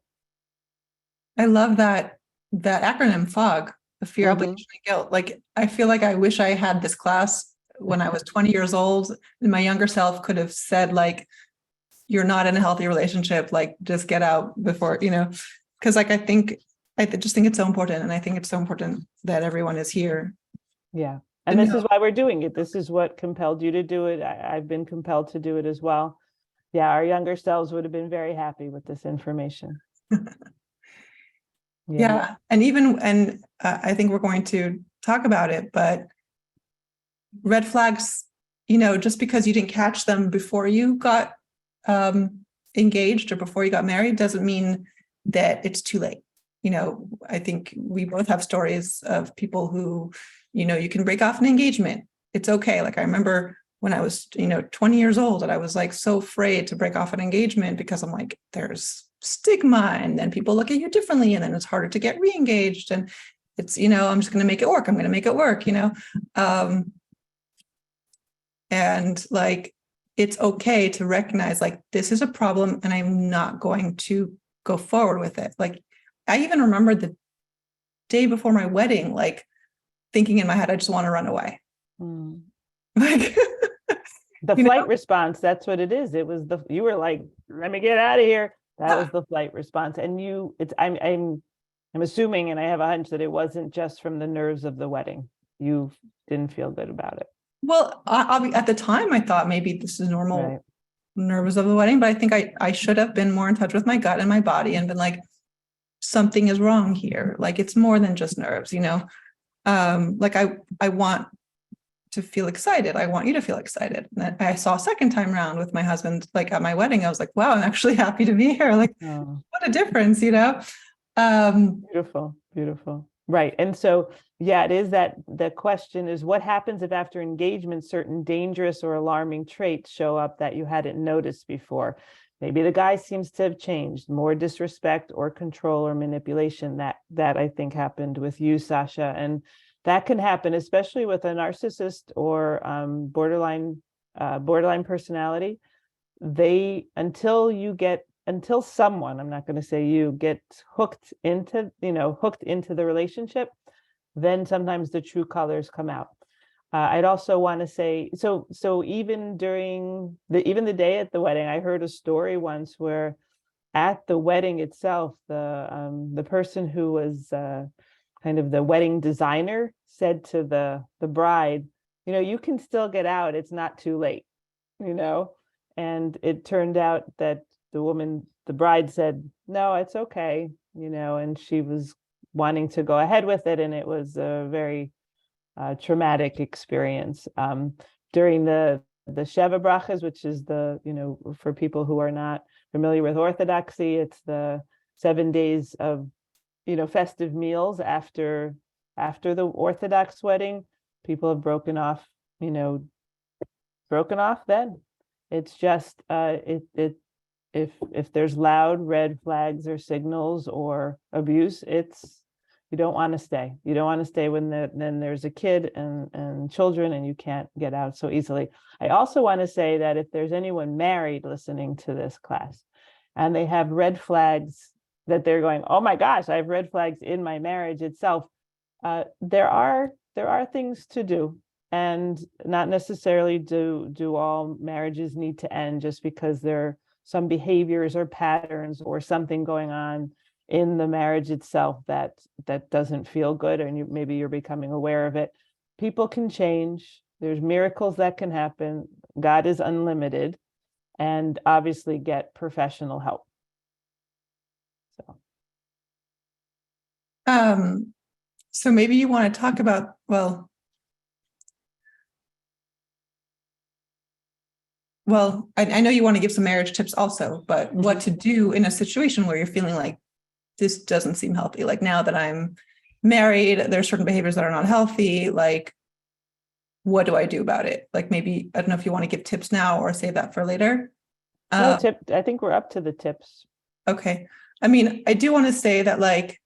I love that acronym FOG, the fear, obligation, and guilt. Like, I feel like I wish I had this class when I was 20 years old, and my younger self could have said, like, you're not in a healthy relationship, like, just get out before, because like, I just think it's so important. And I think it's so important that everyone is here. Yeah. And this is why we're doing it. This is what compelled you to do it. I've been compelled to do it as well. Yeah. Our younger selves would have been very happy with this information. Yeah. And I think we're going to talk about it, but red flags, just because you didn't catch them before you got engaged or before you got married doesn't mean that it's too late. I think we both have stories of people who, you can break off an engagement. It's okay. Like, I remember when I was, 20 years old, and I was like so afraid to break off an engagement because I'm like, there's stigma, and then people look at you differently, and then it's harder to get re-engaged. And it's, I'm just going to make it work. I'm going to make it work, and like, it's okay to recognize, like, this is a problem and I'm not going to go forward with it. Like, I even remember the day before my wedding, like, thinking in my head, I just want to run away. Like, the flight response, that's what it is. It was you were like, let me get out of here. That was the flight response. And I'm assuming, and I have a hunch that it wasn't just from the nerves of the wedding. You didn't feel good about it. Well, at the time, I thought maybe this is normal nerves of the wedding, but I think I should have been more in touch with my gut and my body and been like, something is wrong here. Like, it's more than just nerves, like, I want to feel excited. I want you to feel excited. And I saw a second time around with my husband, like, at my wedding, I was like, wow, I'm actually happy to be here. Like, what a difference, Beautiful, beautiful. Right. And so, yeah, it is that the question is, what happens if after engagement, certain dangerous or alarming traits show up that you hadn't noticed before? Maybe the guy seems to have changed, more disrespect or control or manipulation. That I think happened with you, Sasha. And that can happen, especially with a narcissist or borderline personality. Until someone, I'm not going to say you, gets hooked into the relationship, then sometimes the true colors come out. I'd also want to say, so even during the day at the wedding, I heard a story once where at the wedding itself, the person who was kind of the wedding designer said to the bride, you can still get out. It's not too late, and it turned out that the bride said, no, it's okay, and she was wanting to go ahead with it. And it was a very traumatic experience. During the Sheva Brachas, which is for people who are not familiar with Orthodoxy, it's the 7 days of, festive meals after the Orthodox wedding. People have broken off then. It's just, if there's loud red flags or signals or abuse, you don't want to stay. You don't want to stay when then there's a kid and children, and you can't get out so easily. I also want to say that if there's anyone married listening to this class and they have red flags that they're going, oh my gosh, I have red flags in my marriage itself. There are things to do, and not necessarily do all marriages need to end just because there are some behaviors or patterns or something going on in the marriage itself that doesn't feel good, and maybe you're becoming aware of it. People can change. There's miracles that can happen. God is unlimited, and obviously get professional help. So. So maybe you want to talk about, well, I know you want to give some marriage tips also, but what to do in a situation where you're feeling like this doesn't seem healthy. Like, now that I'm married, there's certain behaviors that are not healthy. Like, what do I do about it? Like, maybe, I don't know if you want to give tips now or save that for later. No tip. I think we're up to the tips. Okay. I mean, I do want to say that, like,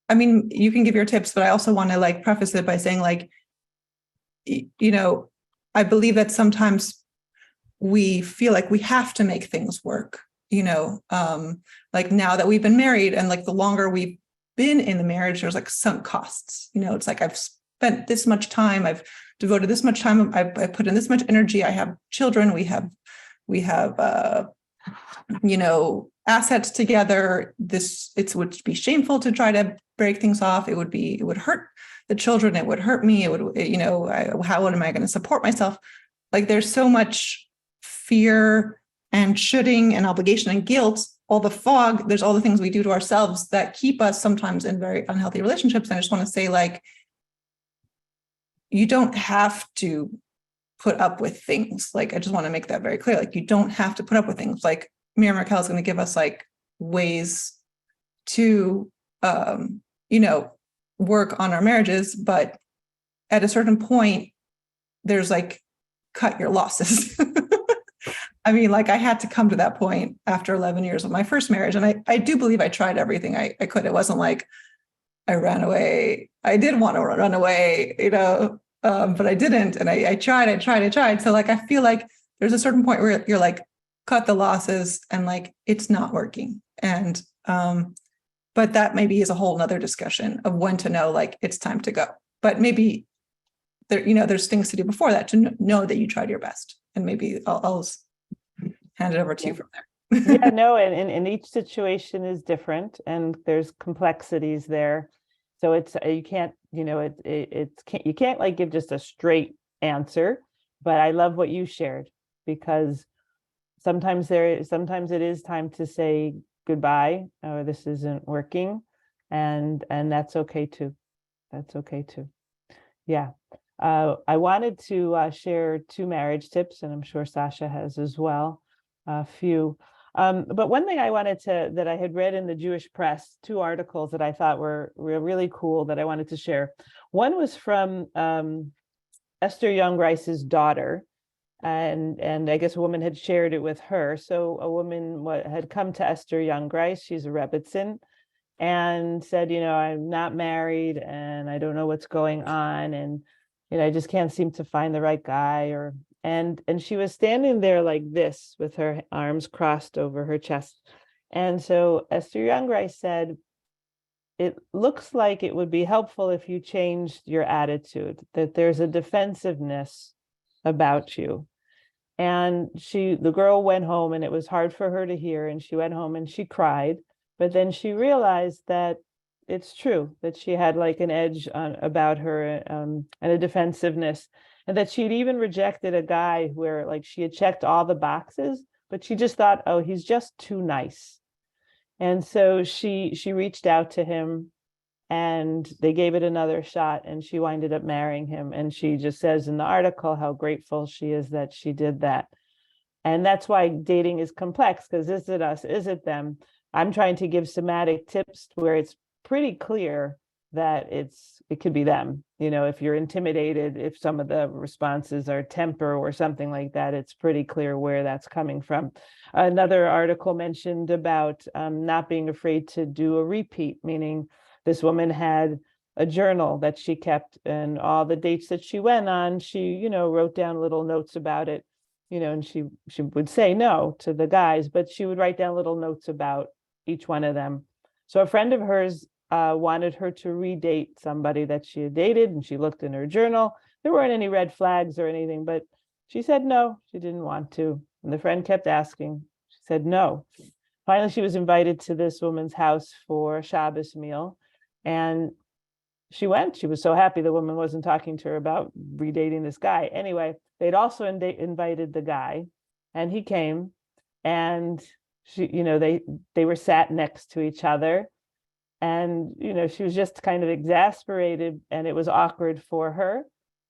I mean, you can give your tips, but I also want to, like, preface it by saying, like, you know, I believe that sometimes we feel like we have to make things work, you know, like, now that we've been married, and like the longer we've been in the marriage, there's like sunk costs, you know, it's like, I've spent this much time, I've devoted this much time, I put in this much energy, I have children, we have you know, assets together. It would be shameful to try to break things off. It would hurt the children. It would hurt me. You know, how am I going to support myself? Like, there's so much fear and shoulding and obligation and guilt, all the fog, there's all the things we do to ourselves that keep us sometimes in very unhealthy relationships. And I just want to say, like, you don't have to put up with things. Like, I just want to make that very clear. Like, you don't have to put up with things. Like, Miriam Raquel is going to give us, like, ways to, you know, work on our marriages. But at a certain point, there's, like, cut your losses. I mean, like, I had to come to that point after 11 years of my first marriage. And I do believe I tried everything I could. It wasn't like I ran away. I did want to run away, you know, but I didn't. And I tried. So, like, I feel like there's a certain point where you're like, cut the losses, and, like, it's not working. And, but that maybe is a whole nother discussion of when to know, like, it's time to go. But maybe there, you know, there's things to do before that to know that you tried your best. And maybe I'll hand it over to you from there. Yeah, no, and each situation is different, and there's complexities there. So it's, you can't, you know, you can't like give just a straight answer. But I love what you shared, because sometimes it is time to say goodbye, or this isn't working, and that's okay too. That's okay too. Yeah. I wanted to share 2 marriage tips, and I'm sure Sasha has as well, a few. But one thing I wanted that I had read in the Jewish press, 2 articles that I thought were really cool that I wanted to share. One was from Esther Young Rice's daughter, and I guess a woman had shared it with her. So a woman had come to Esther Young Rice, she's a Rebbitzin, and said, you know, I'm not married and I don't know what's going on, and you know, I just can't seem to find the right guy. And she was standing there like this with her arms crossed over her chest. And so Esther Young Rice said, it looks like it would be helpful if you changed your attitude, that there's a defensiveness about you. And the girl went home, and it was hard for her to hear, and she went home and she cried. But then she realized that it's true, that she had like an edge about her, and a defensiveness, and that she'd even rejected a guy where, like, she had checked all the boxes, but she just thought, oh, he's just too nice. And so she reached out to him, and they gave it another shot, and she winded up marrying him. And she just says in the article how grateful she is that she did that. And that's why dating is complex, because is it us, is it them? I'm trying to give somatic tips where it's pretty clear that it could be them. You know, if you're intimidated, if some of the responses are temper or something like that, it's pretty clear where that's coming from. Another article mentioned about not being afraid to do a repeat, meaning this woman had a journal that she kept, and all the dates that she went on, she, you know, wrote down little notes about it. and she would say no to the guys, but she would write down little notes about each one of them. So a friend of hers wanted her to redate somebody that she had dated, and she looked in her journal. There weren't any red flags or anything, but she said no, she didn't want to. And the friend kept asking. She said no. Finally, she was invited to this woman's house for a Shabbos meal, and she went. She was so happy the woman wasn't talking to her about redating this guy. Anyway, they'd also invited the guy, and he came, and they were sat next to each other, and she was just kind of exasperated, and it was awkward for her,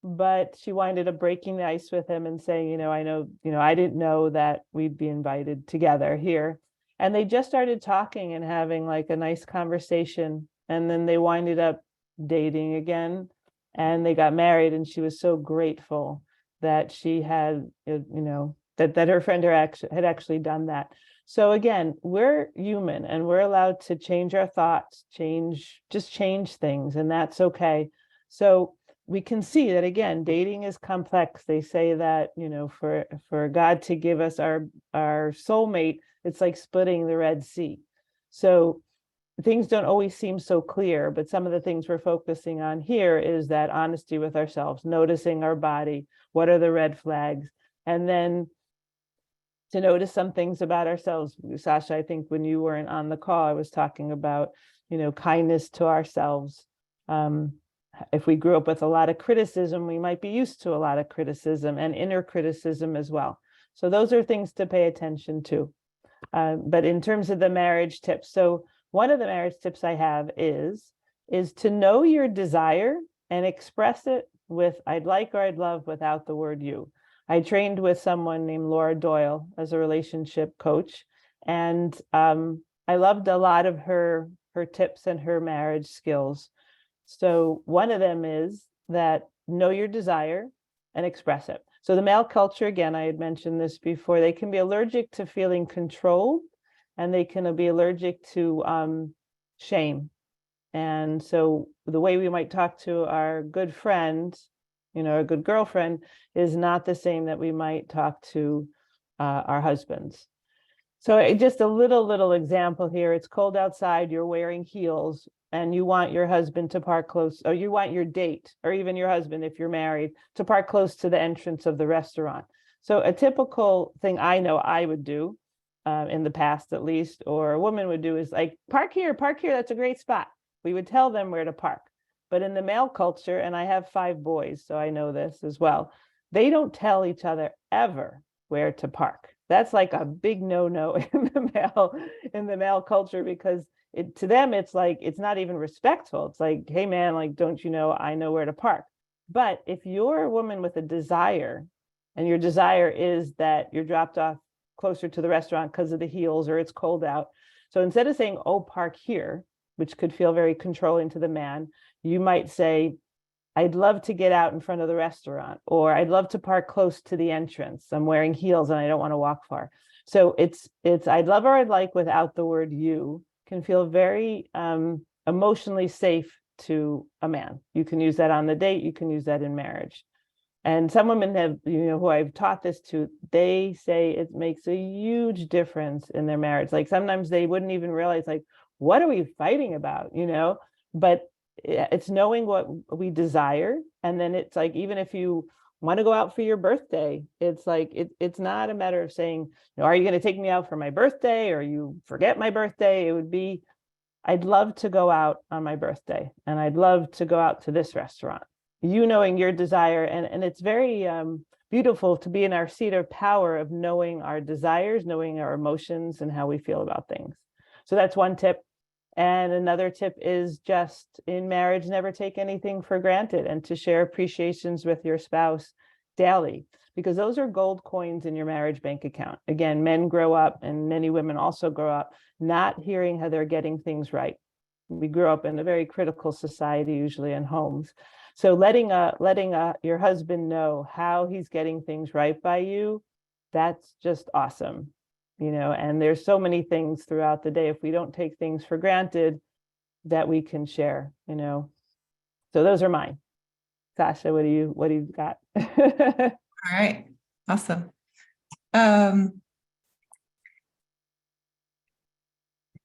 but she winded up breaking the ice with him and saying, I know, I didn't know that we'd be invited together here. And they just started talking and having like a nice conversation, and then they winded up dating again, and they got married, and she was so grateful that she had, that her friend had actually done that. So again, we're human, and we're allowed to change our thoughts, change things, and that's okay. So we can see that, again, dating is complex. They say that, for God to give us our soulmate, it's like splitting the Red Sea. So things don't always seem so clear, but some of the things we're focusing on here is that honesty with ourselves, noticing our body, what are the red flags, and then to notice some things about ourselves. Sasha, I think when you weren't on the call, I was talking about, kindness to ourselves. If we grew up with a lot of criticism, we might be used to a lot of criticism and inner criticism as well. So those are things to pay attention to. But in terms of the marriage tips, so one of the marriage tips I have is to know your desire and express it with I'd like or I'd love without the word you. I trained with someone named Laura Doyle as a relationship coach, and I loved a lot of her tips and her marriage skills. So one of them is that know your desire and express it. So the male culture, again, I had mentioned this before, they can be allergic to feeling controlled, and they can be allergic to shame. And so the way we might talk to our good friend, a good girlfriend, is not the same that we might talk to our husbands. So just a little example here. It's cold outside, you're wearing heels, and you want your husband to park close, or you want your date, or even your husband, if you're married, to park close to the entrance of the restaurant. So a typical thing I know I would do, in the past at least, or a woman would do, is like, park here, that's a great spot. We would tell them where to park. But in the male culture, and I have 5 boys, so I know this as well, they don't tell each other ever where to park. That's like a big no-no in the male culture, because to them, it's like, it's not even respectful. It's like, hey man, like, don't you know, I know where to park. But if you're a woman with a desire, and your desire is that you're dropped off closer to the restaurant because of the heels, or it's cold out. So instead of saying, oh, park here, which could feel very controlling to the man, you might say, I'd love to get out in front of the restaurant, or I'd love to park close to the entrance. I'm wearing heels and I don't want to walk far. So it's I'd love or I'd like without the word you can feel very emotionally safe to a man. You can use that on the date. You can use that in marriage. And some women have, who I've taught this to, they say it makes a huge difference in their marriage. Like sometimes they wouldn't even realize, like, what are we fighting about, But it's knowing what we desire. And then it's like, even if you want to go out for your birthday, it's like, it's not a matter of saying, are you going to take me out for my birthday, or you forget my birthday? It would be, I'd love to go out on my birthday, and I'd love to go out to this restaurant. Knowing your desire, and it's very beautiful to be in our seat of power of knowing our desires, knowing our emotions, and how we feel about things. So that's one tip. And another tip is just in marriage, never take anything for granted, and to share appreciations with your spouse daily, because those are gold coins in your marriage bank account. Again, men grow up, and many women also grow up, not hearing how they're getting things right. We grew up in a very critical society, usually in homes. So letting your husband know how he's getting things right by you, that's just awesome. And there's so many things throughout the day, if we don't take things for granted, that we can share, So those are mine. Sasha, what do you got? All right. Awesome. Um,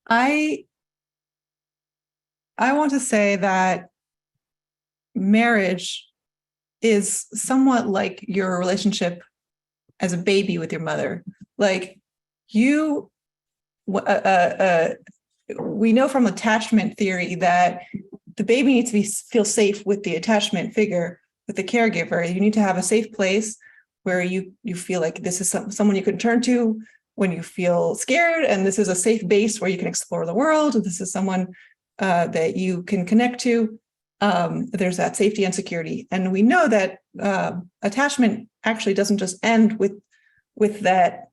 I want to say that marriage is somewhat like your relationship as a baby with your mother. Like you, we know from attachment theory that the baby needs to feel safe with the attachment figure, with the caregiver. You need to have a safe place where you feel like this is someone you can turn to when you feel scared, and this is a safe base where you can explore the world. This is someone that you can connect to. There's that safety and security, and we know that attachment actually doesn't just end with that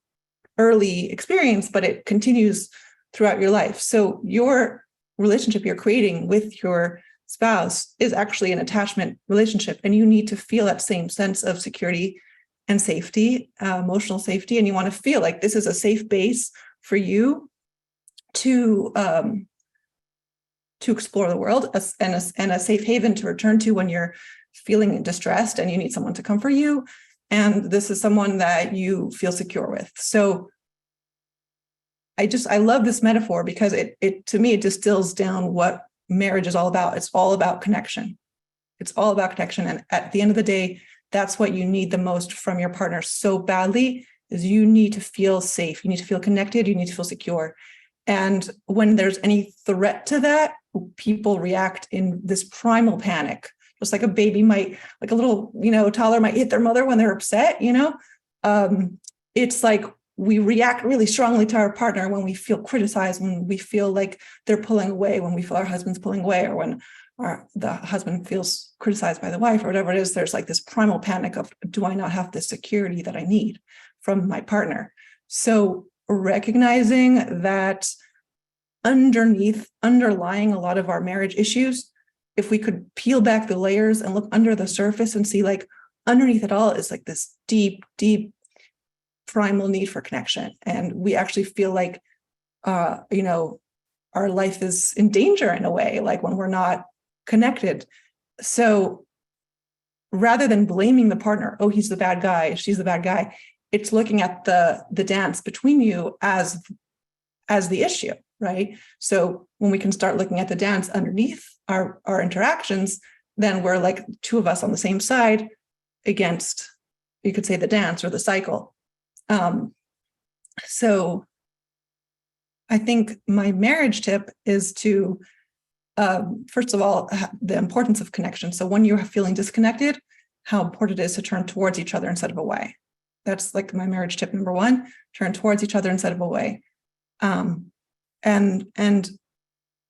early experience, but it continues throughout your life. So your relationship you're creating with your spouse is actually an attachment relationship, and you need to feel that same sense of security and safety, emotional safety, and you want to feel like this is a safe base for you to explore the world, and a safe haven to return to when you're feeling distressed and you need someone to comfort you. And this is someone that you feel secure with. So I love this metaphor because it to me, it distills down what marriage is all about. It's all about connection. It's all about connection. And at the end of the day, that's what you need the most from your partner so badly, is you need to feel safe. You need to feel connected. You need to feel secure. And when there's any threat to that, people react in this primal panic, just like a baby might, like a little, toddler might hit their mother when they're upset, it's like we react really strongly to our partner when we feel criticized, when we feel like they're pulling away, when we feel our husband's pulling away, or when the husband feels criticized by the wife, or whatever it is. There's like this primal panic of, do I not have the security that I need from my partner? So recognizing that underlying a lot of our marriage issues, if we could peel back the layers and look under the surface and see, like, underneath it all is like this deep, deep primal need for connection. And we actually feel like, our life is in danger in a way, like when we're not connected. So rather than blaming the partner, oh, he's the bad guy, she's the bad guy, it's looking at the dance between you as the issue, right? So when we can start looking at the dance underneath our interactions, then we're like two of us on the same side against, you could say, the dance or the cycle. So I think my marriage tip is to, first of all, the importance of connection. So when you're feeling disconnected, how important it is to turn towards each other instead of away. That's like my marriage tip number one: turn towards each other instead of away. And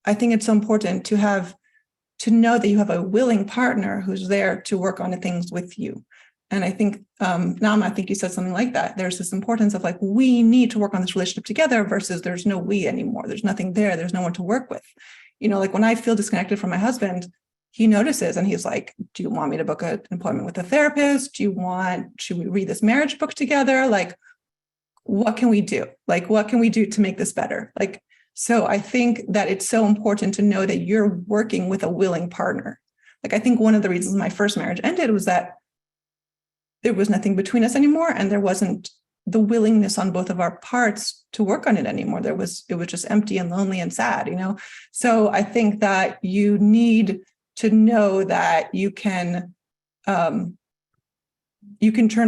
I think it's so important to know that you have a willing partner who's there to work on the things with you. And I think, Naam, I think you said something like that. There's this importance of like, we need to work on this relationship together versus there's no we anymore. There's nothing there. There's no one to work with. Like when I feel disconnected from my husband, he notices and he's like, do you want me to book an appointment with a therapist? Should we read this marriage book together? Like, what can we do? Like, what can we do to make this better? Like, so I think that it's so important to know that you're working with a willing partner. Like, I think one of the reasons my first marriage ended was that there was nothing between us anymore. And there wasn't the willingness on both of our parts to work on it anymore. It was just empty and lonely and sad, So I think that you need to know that you can turn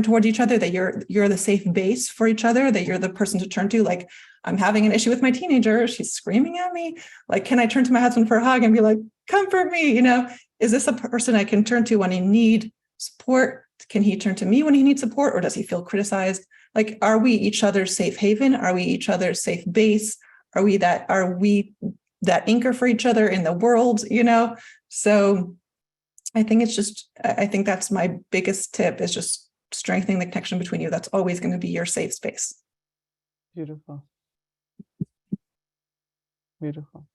towards each other, that you're the safe base for each other, that you're the person to turn to. Like, I'm having an issue with my teenager. She's screaming at me. Like, can I turn to my husband for a hug and be like, comfort me? Is this a person I can turn to when I need support? Can he turn to me when he needs support, or does he feel criticized? Like, are we each other's safe haven? Are we each other's safe base? Are we that anchor for each other in the world? So I think that's my biggest tip, is just strengthening the connection between you. That's always going to be your safe space. Beautiful. Beautiful.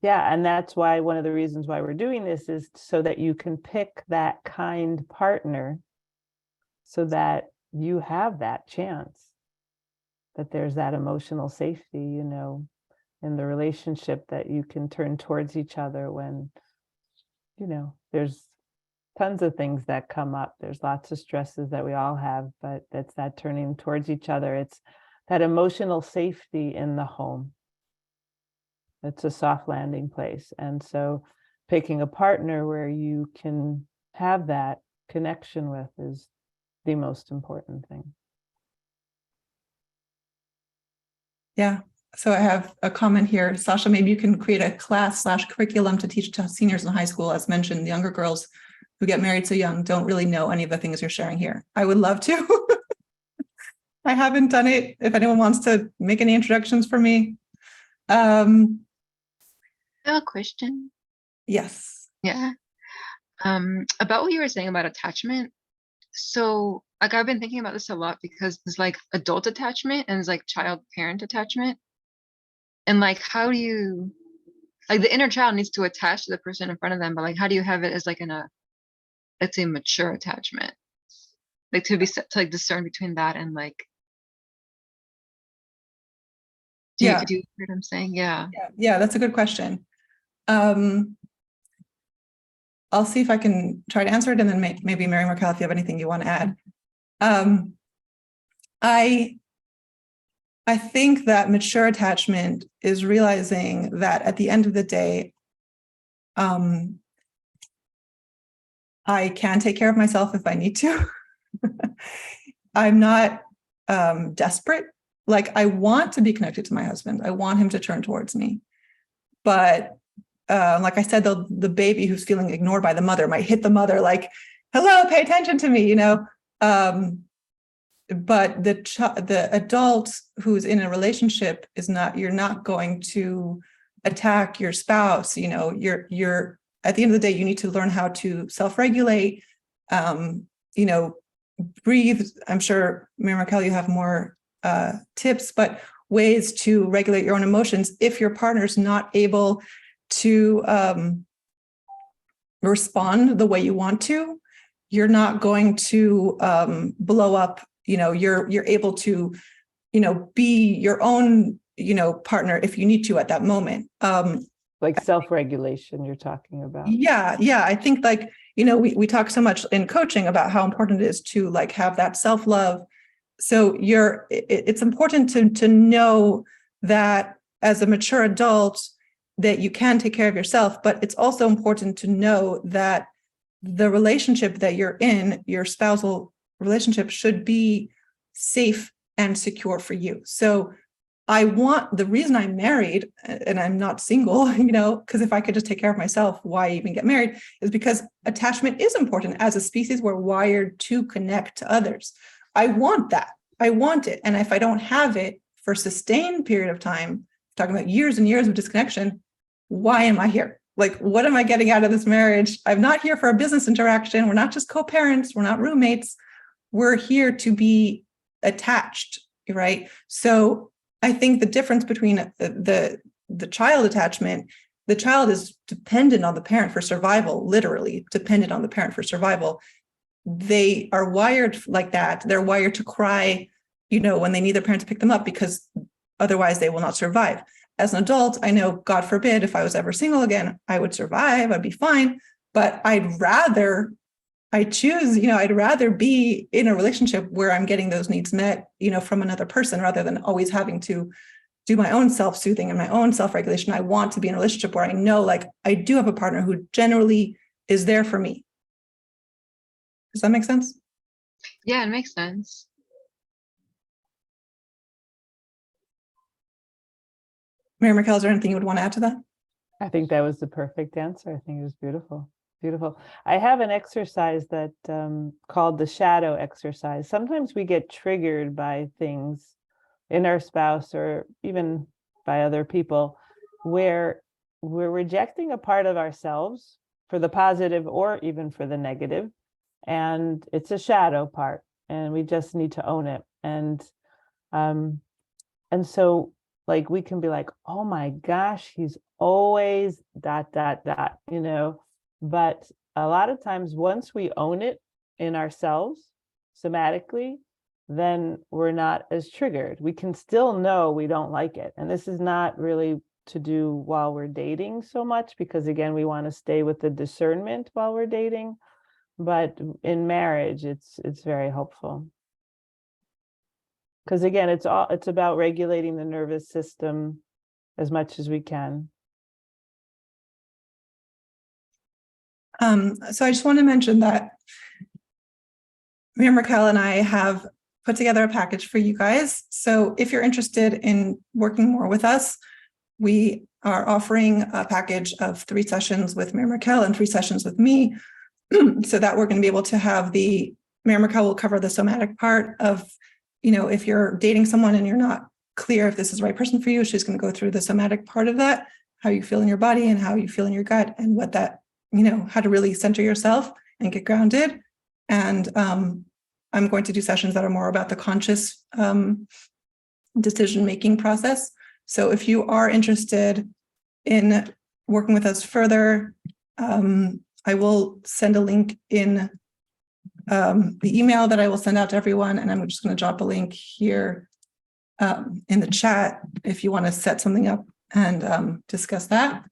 Yeah, and that's why one of the reasons why we're doing this is so that you can pick that kind partner, so that you have that chance, that there's that emotional safety, in the relationship, that you can turn towards each other when, there's tons of things that come up. There's lots of stresses that we all have, but it's that turning towards each other. It's that emotional safety in the home. It's a soft landing place. And so picking a partner where you can have that connection with is the most important thing. Yeah. So I have a comment here. Sasha, maybe you can create a class/curriculum to teach to seniors in high school. As mentioned, the younger girls who get married so young don't really know any of the things you're sharing here. I would love to. I haven't done it. If anyone wants to make any introductions for me. I have a question. Yes. Yeah. About what you were saying about attachment. So like I've been thinking about this a lot because there's like adult attachment and there's like child parent attachment. And like how do you like the inner child needs to attach to the person in front of them, but like how do you have it as like let's say mature attachment? Like to be set to like discern between that and like do you hear what I'm saying? Yeah. Yeah, that's a good question. I'll see if I can try to answer it, and then maybe Mary Markel, if you have anything you want to add. I think that mature attachment is realizing that at the end of the day, I can take care of myself if I need to. I'm not desperate. Like, I want to be connected to my husband. I want him to turn towards me. But like I said, the baby who's feeling ignored by the mother might hit the mother like, hello, pay attention to me, you know? But the adult who's in a relationship you're not going to attack your spouse. You know, you're at the end of the day, you need to learn how to self-regulate, you know, breathe. I'm sure, Mary Markel, you have more tips, but ways to regulate your own emotions if your partner's not able to respond the way you want to. You're not going to blow up. You know, you're able to, you know, be your own, you know, partner if you need to at that moment. Like self-regulation you're talking about. Yeah. I think, like, you know, we talk so much in coaching about how important it is to like have that self-love. So it's important to know that as a mature adult that you can take care of yourself, but it's also important to know that the relationship that you're in, your spousal relationship, should be safe and secure for you. So the reason I'm married and I'm not single, you know, because if I could just take care of myself, why even get married, is because attachment is important. As a species, we're wired to connect to others. I want that. I want it. And if I don't have it for a sustained period of time, talking about years and years of disconnection, why am I here? Like, what am I getting out of this marriage? I'm not here for a business interaction. We're not just co-parents. We're not roommates. We're here to be attached, right? So I think the difference between the child attachment, the child is dependent on the parent for survival, literally dependent on the parent for survival. They are wired like that. They're wired to cry, you know, when they need their parent to pick them up, because otherwise they will not survive. As an adult, I know, God forbid, if I was ever single again, I would survive, I'd be fine. But I'd rather be in a relationship where I'm getting those needs met, you know, from another person, rather than always having to do my own self-soothing and my own self-regulation. I want to be in a relationship where I know, like, I do have a partner who generally is there for me. Does that make sense? Yeah, it makes sense. Mary Markel, is there anything you would want to add to that? I think that was the perfect answer. I think it was beautiful. Beautiful. I have an exercise that called the shadow exercise. Sometimes we get triggered by things in our spouse or even by other people where we're rejecting a part of ourselves for the positive or even for the negative. And it's a shadow part, and we just need to own it. And so, like, we can be like, oh my gosh, he's always ... you know. But a lot of times, once we own it in ourselves somatically, then we're not as triggered. We can still know we don't like it. And this is not really to do while we're dating so much, because again, we want to stay with the discernment while we're dating. but in marriage, it's very helpful. Because again, it's about regulating the nervous system as much as we can. So I just want to mention that Miriam Raquel and I have put together a package for you guys. So if you're interested in working more with us, we are offering a package of 3 sessions with Miriam Raquel and 3 sessions with me, so that we're going to be able to have Miriam Raquel will cover the somatic part of, if you're dating someone and you're not clear if this is the right person for you, she's going to go through the somatic part of that, how you feel in your body and how you feel in your gut, and what that, how to really center yourself and get grounded. And I'm going to do sessions that are more about the conscious decision-making process. So if you are interested in working with us further, I will send a link in the email that I will send out to everyone. And I'm just going to drop a link here in the chat if you want to set something up and discuss that.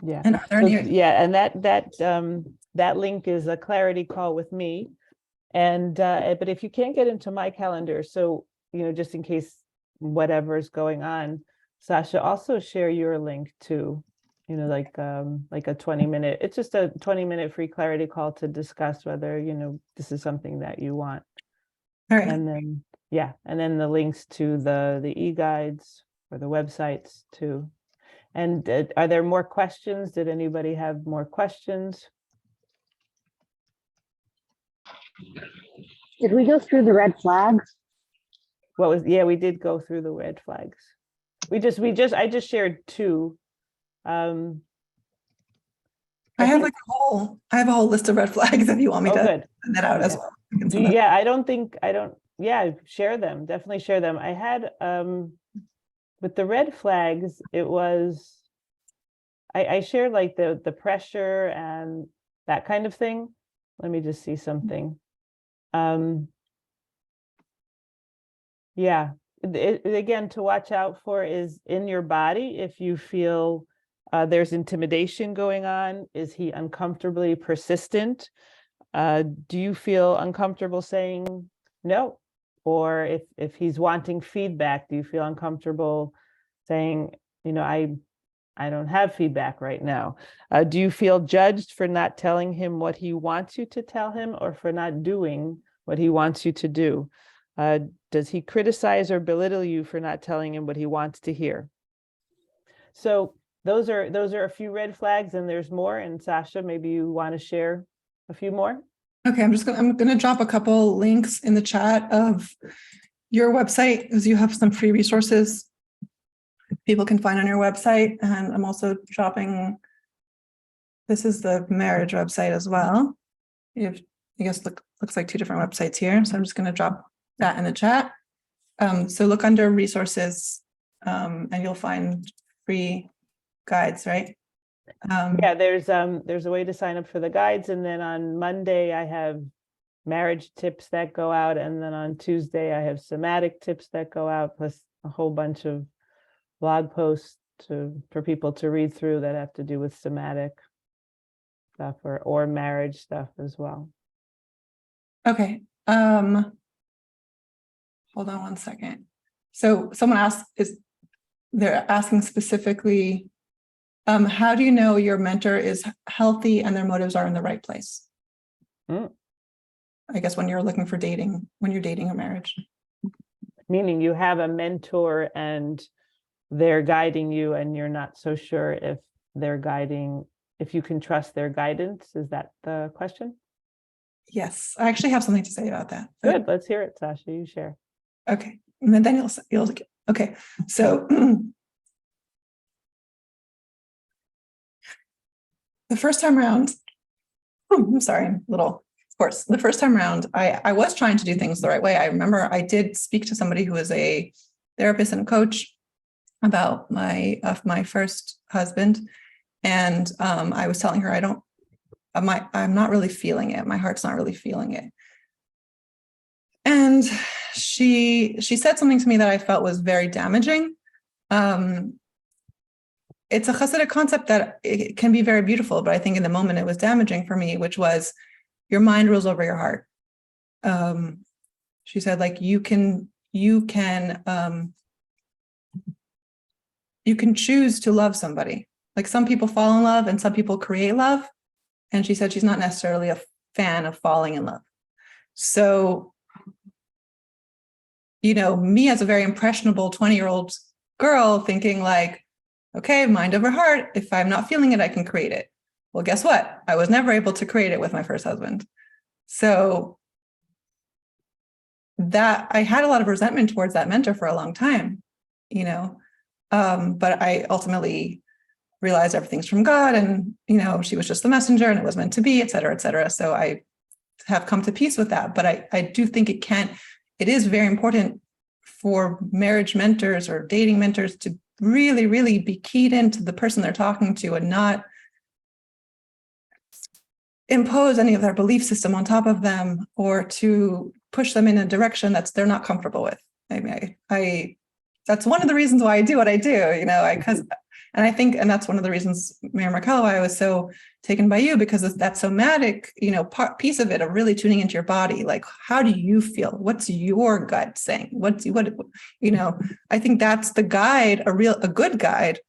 Yeah. And are there any? And that link is a clarity call with me. And but if you can't get into my calendar, so just in case whatever is going on, Sasha, also share your link too. Like a 20-minute. It's just a 20-minute free clarity call to discuss whether this is something that you want. All right. And then the links to the e-guides or the websites too. And are there more questions? Did anybody have more questions? Did we go through the red flags? We did go through the red flags. I just shared 2. I have a whole list of red flags if you want me to good. send that out as well. Share them. Definitely share them. I had with the red flags, it was I shared like the pressure and that kind of thing. Let me just see something. Again, to watch out for is in your body. If you feel there's intimidation going on, is he uncomfortably persistent? Do you feel uncomfortable saying no? Or if he's wanting feedback, do you feel uncomfortable saying, I don't have feedback right now? Do you feel judged for not telling him what he wants you to tell him, or for not doing what he wants you to do? Does he criticize or belittle you for not telling him what he wants to hear? So those are a few red flags, and there's more. And Sasha, maybe you want to share a few more? Okay, I'm gonna drop a couple links in the chat of your website, because you have some free resources people can find on your website. And I'm also dropping, this is the marriage website as well. I guess looks like 2 different websites here. So I'm just going to drop that in the chat. So look under resources and you'll find free guides, right? There's a way to sign up for the guides. And then on Monday, I have marriage tips that go out. And then on Tuesday, I have somatic tips that go out, plus a whole bunch of blog posts for people to read through that have to do with somatic stuff or marriage stuff as well. Okay. Hold on one second. So someone asked, they're asking specifically, how do you know your mentor is healthy and their motives are in the right place? I guess when you're looking for dating, when you're dating a marriage. Meaning you have a mentor and they're guiding you and you're not so sure if you can trust their guidance. Is that the question? Yes, I actually have something to say about that. Good, let's hear it, Sasha, you share. Okay, and then you'll okay, so the first time around, I'm sorry, of course, the first time around, I was trying to do things the right way. I remember I did speak to somebody who was a therapist and a coach about my first husband. And I was telling her, I'm not really feeling it. My heart's not really feeling it. And she said something to me that I felt was very damaging. It's a Hasidic concept that it can be very beautiful, but I think in the moment it was damaging for me, which was, your mind rules over your heart. She said, like, you can choose to love somebody. Like, some people fall in love and some people create love. And she said she's not necessarily a fan of falling in love. So, me as a very impressionable 20-year-old girl thinking like, okay, mind over heart. If I'm not feeling it, I can create it. Well, guess what? I was never able to create it with my first husband. So that I had a lot of resentment towards that mentor for a long time, but I ultimately realized everything's from God, and, she was just the messenger and it was meant to be, et cetera, et cetera. So I have come to peace with that. But I do think it is very important for marriage mentors or dating mentors to really, really be keyed into the person they're talking to and not impose any of their belief system on top of them or to push them in a direction they're not comfortable with. I mean, that's one of the reasons why I do what I do, and that's one of the reasons, Mayor Markello, why I was so taken by you, because that somatic, piece of it, of really tuning into your body. Like, how do you feel? What's your gut saying? I think that's the guide. A good guide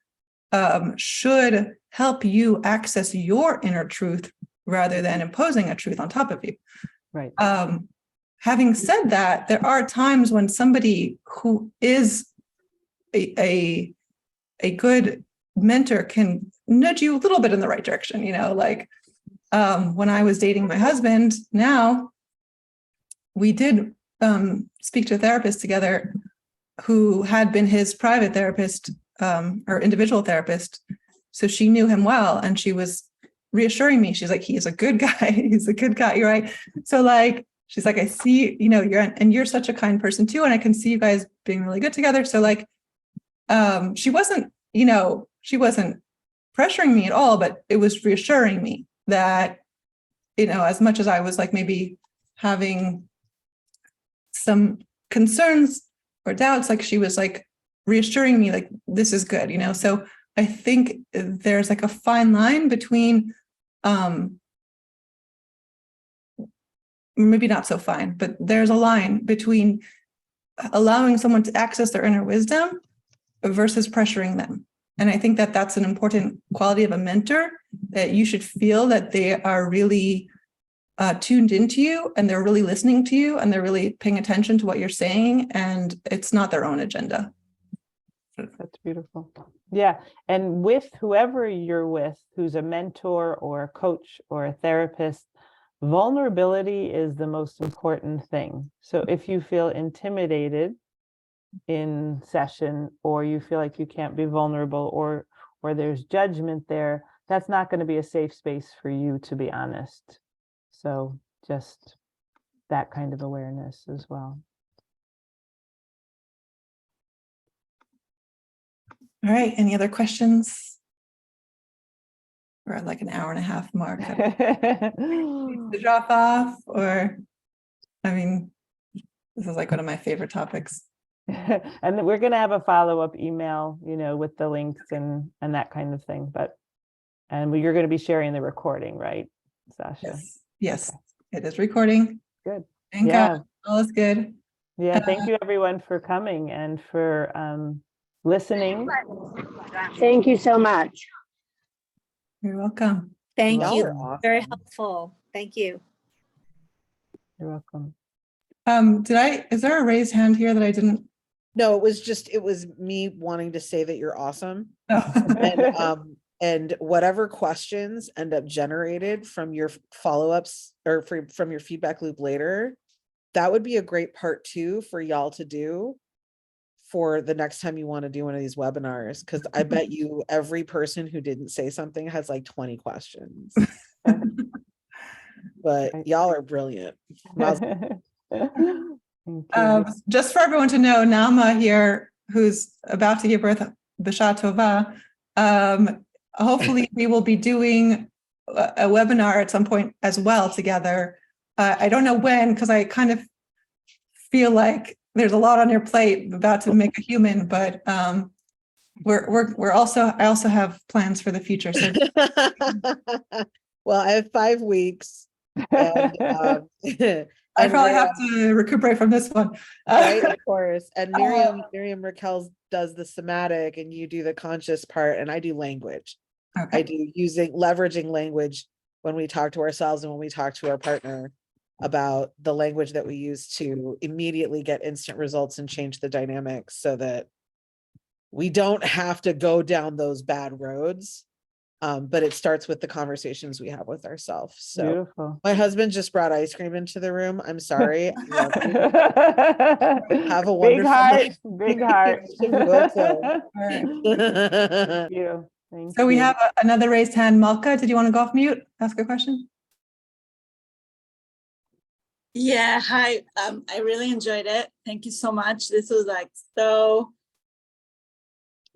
should help you access your inner truth rather than imposing a truth on top of you. Right. Having said that, there are times when somebody who is a good mentor can nudge you a little bit in the right direction. When I was dating my husband, now we did speak to a therapist together who had been his private therapist or individual therapist. So she knew him well, and she was reassuring me. She's like, he's a good guy. He's a good guy. You're right. So she's like, I see, you're such a kind person too. And I can see you guys being really good together. So she wasn't pressuring me at all, but it was reassuring me that, as much as I was maybe having some concerns or doubts, she was reassuring me, this is good, so I think there's a fine line between, maybe not so fine, but there's a line between allowing someone to access their inner wisdom versus pressuring them. And I think that that's an important quality of a mentor, that you should feel that they are really tuned into you, and they're really listening to you, and they're really paying attention to what you're saying, and it's not their own agenda. That's beautiful. Yeah. And with whoever you're with, who's a mentor or a coach or a therapist, vulnerability is the most important thing. So if you feel intimidated in session, or you feel like you can't be vulnerable, or there's judgment there, that's not going to be a safe space for you, to be honest. So just that kind of awareness as well. All right. Any other questions? We're at an hour and a half mark. To drop off, or, this is one of my favorite topics. And we're going to have a follow-up email, with the links and that kind of thing. And you're going to be sharing the recording, right, Sasha? Yes, okay. It is recording. Good. Thank God. All is good. Yeah. Thank you, everyone, for coming and for listening. Thank you so much. You're welcome. Thank Y'all you. are awesome. Very helpful. Thank you. You're welcome. Is there a raised hand here that I didn't? No, it was me wanting to say that you're awesome. Oh. And whatever questions end up generated from your follow-ups or from your feedback loop later, that would be a great part 2 for y'all to do for the next time you want to do one of these webinars. Because I bet you every person who didn't say something has 20 questions. But y'all are brilliant. Just for everyone to know, Nalma here, who's about to give birth, B'Shah Tova, hopefully we will be doing a webinar at some point as well together. I don't know when, because I kind of feel like there's a lot on your plate about to make a human, but I also have plans for the future. So Well, I have 5 weeks And, I and probably Miriam, have to recuperate from this one. right, of course. And Oh. Miriam Raquel does the somatic and you do the conscious part, and I do language. I Okay. do leveraging language when we talk to ourselves and when we talk to our partner about the language that we use to immediately get instant results and change the dynamics so that we don't have to go down those bad roads. But it starts with the conversations we have with ourselves. So Beautiful. my husband just brought ice cream into the room. I'm sorry. I love you. Have a Big wonderful heart, night. big heart. You will too. All right. Thank you. Thank So we you. have another raised hand. Malka, did you want to go off mute? Ask a question? Yeah, hi. I really enjoyed it. Thank you so much. This was like so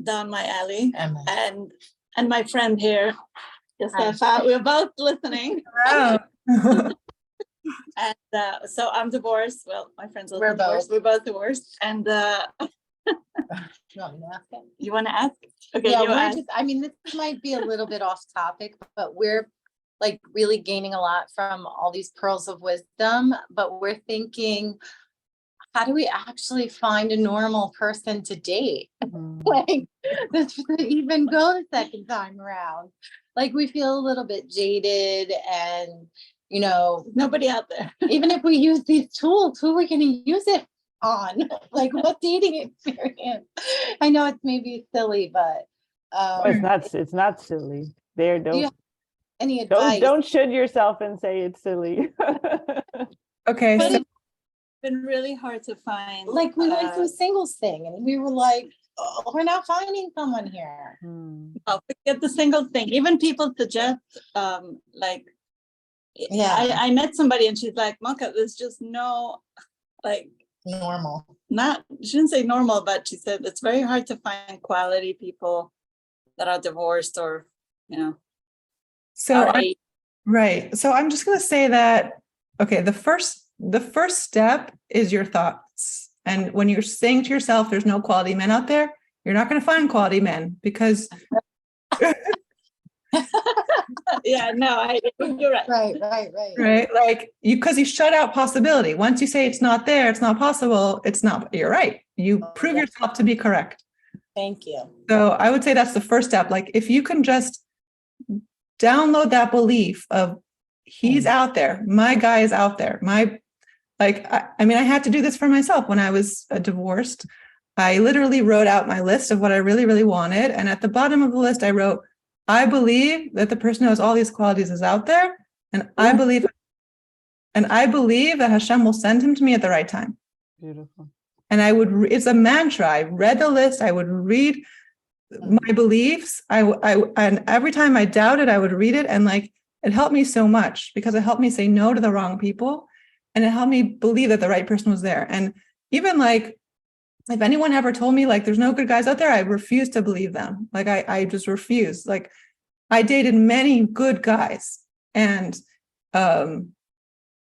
down my alley. And my friend here, Josefa, we're both listening. Wow. And so I'm divorced. Well, my friend's also divorced. We're both divorced. And you want to ask? Okay, Yeah, you we're ask. just, I mean, this might be a little bit off topic, but we're like really gaining a lot from all these pearls of wisdom, but we're thinking, how do we actually find a normal person to date? Mm. Like, this to even go the second time around. Like, we feel a little bit jaded and, you know, Nobody out there. even if we use these tools, who are we going to use it on? Like, what dating experience? I know it's maybe silly, but Oh, it's not silly. There, do you have don't any advice? don't should yourself and say it's silly. Okay. But So, it's been really hard to find. Like, we went through a singles thing and we were like, oh, we're not finding someone here. Hmm. Forget the single thing. Even people suggest, like, Yeah. I met somebody and she's like, Malka, there's just no, like, Normal. not, she didn't say normal, but she said it's very hard to find quality people that are divorced or, you know, so our I- age. right. So I'm just going to say that, okay, the first step is your thoughts. And when you're saying to yourself, there's no quality men out there, you're not going to find quality men because Yeah, no, you're right. Right. right, like because you shut out possibility. Once you say it's not there, it's not possible, it's not, you're right. You prove yeah. yourself to be correct. Thank you. So I would say that's the first step. Like if you can just download that belief of he's out there, my guy is out there, I mean, I had to do this for myself when I was divorced. I literally wrote out my list of what I really, really wanted. And at the bottom of the list, I wrote, I believe that the person who has all these qualities is out there. And I believe that Hashem will send him to me at the right time. Beautiful. And it's a mantra. I read the list. I would read my beliefs. And every time I doubted, I would read it. And like, it helped me so much because it helped me say no to the wrong people. And it helped me believe that the right person was there. And even like, if anyone ever told me like, there's no good guys out there, I refuse to believe them. Like, I just refuse. Like, I dated many good guys. And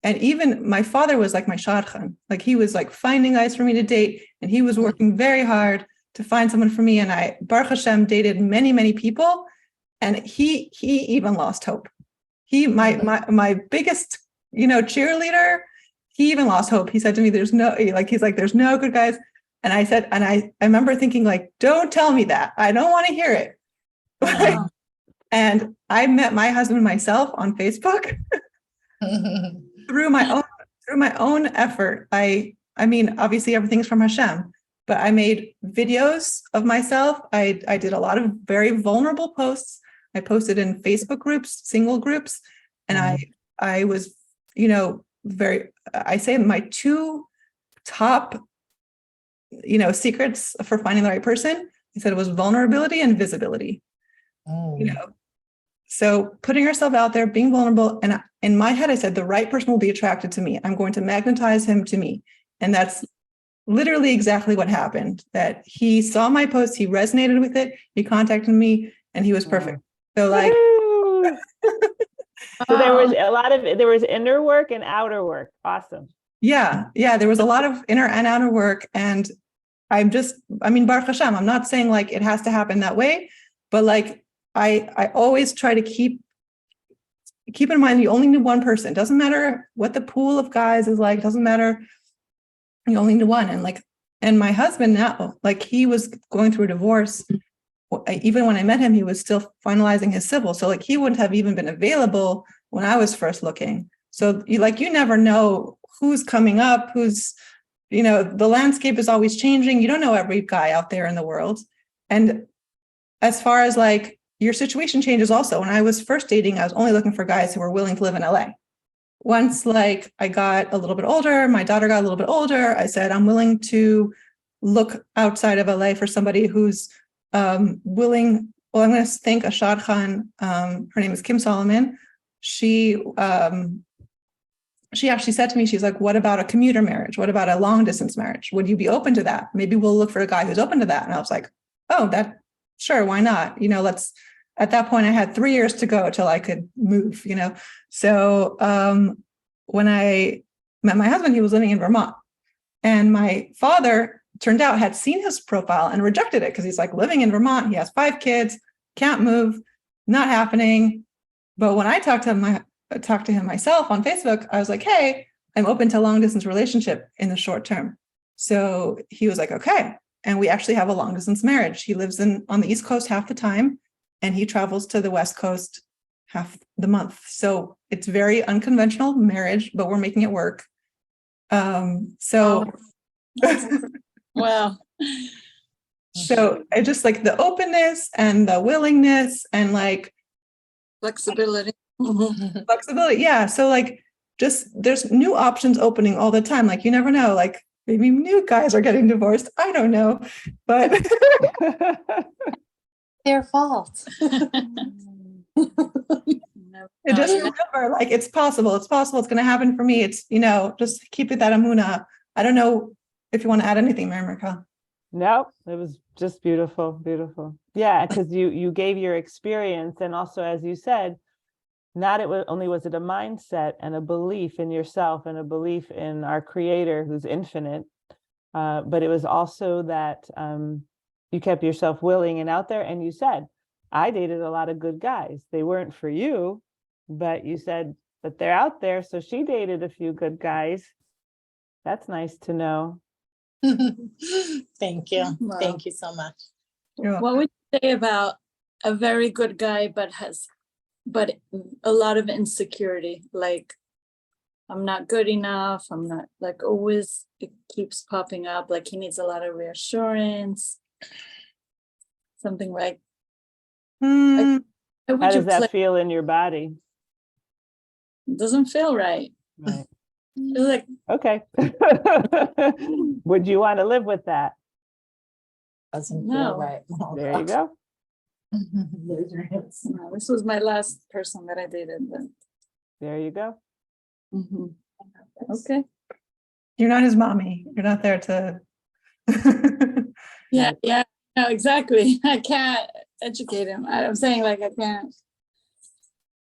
even my father was like my shadchan. Like, he was like finding guys for me to date. And he was working very hard to find someone for me. And I, Baruch Hashem, dated many, many people. And he even lost hope. My biggest, cheerleader, he even lost hope. He said to me, there's no good guys. And I said, and I remember thinking like, don't tell me that. I don't want to hear it. Wow. And I met my husband myself on Facebook through my own effort. I mean, obviously everything's from Hashem, but I made videos of myself. I did a lot of very vulnerable posts. I posted in Facebook groups, single groups, and I was, I say my two top, secrets for finding the right person. I said it was vulnerability and visibility. So putting yourself out there, being vulnerable. And in my head, I said, the right person will be attracted to me. I'm going to magnetize him to me. And that's literally exactly what happened, that he saw my post, he resonated with it, he contacted me, and he was perfect. So like, Woo! So there was inner work and outer work. Awesome. yeah, there was a lot of inner and outer work. And Baruch Hashem, I'm not saying like it has to happen that way, but like, I always try to keep, keep in mind, you only need one person. Doesn't matter what the pool of guys is like. Doesn't matter. You only need one. And my husband now, like he was going through a divorce. Even when I met him, he was still finalizing his civil. So like he wouldn't have even been available when I was first looking. So you never know who's coming up, who's, the landscape is always changing. You don't know every guy out there in the world. And as far as like your situation changes also. When I was first dating, I was only looking for guys who were willing to live in LA. Once like I got a little bit older, my daughter got a little bit older, I said, I'm willing to look outside of LA for somebody who's willing. Well, I'm going to thank Ashad Khan. Her name is Kim Solomon. She actually said to me, she's like, what about a commuter marriage? What about a long distance marriage? Would you be open to that? Maybe we'll look for a guy who's open to that. And I was like, oh, sure, why not? At that point I had 3 years to go till I could move, So when I met my husband, he was living in Vermont, and my father turned out had seen his profile and rejected it because he's like, living in Vermont, he has 5 kids, can't move, not happening. But when I talked to him myself on Facebook, I was like, hey, I'm open to long distance relationship in the short term. So he was like, okay. And we actually have a long distance marriage. He lives on the East Coast half the time, and he travels to the West Coast half the month. So it's very unconventional marriage, but we're making it work. So Wow. So I just like the openness and the willingness and like Flexibility. flexibility. Yeah. So like just there's new options opening all the time. Like you never know, like maybe new guys are getting divorced. I don't know, but Their fault. just remember, like it's possible. It's possible. It's going to happen for me. It's, just keep it that amuna. I don't know if you want to add anything, Mary Markel. No, it was just beautiful, beautiful. Yeah, because you gave your experience, and also, as you said, not only was it a mindset and a belief in yourself and a belief in our Creator who's infinite, but it was also that you kept yourself willing and out there, and you said, I dated a lot of good guys. They weren't for you, but you said, but they're out there. So she dated a few good guys. That's nice to know. Thank you. Wow. Thank you so much. What would you say about a very good guy, but a lot of insecurity? Like, I'm not good enough. I'm not, like, always it keeps popping up. Like he needs a lot of reassurance. Something like, Hmm. how would How you does that play? feel in your body? It doesn't feel right. Right. It's like, Okay. Would you want to live with that? Doesn't No. feel right. There you go. no, this was my last person that I dated. But, There you go. mhm. Okay. You're not his mommy. You're not there to. Yeah, yeah, no, exactly. I can't educate him. I'm saying like I can't.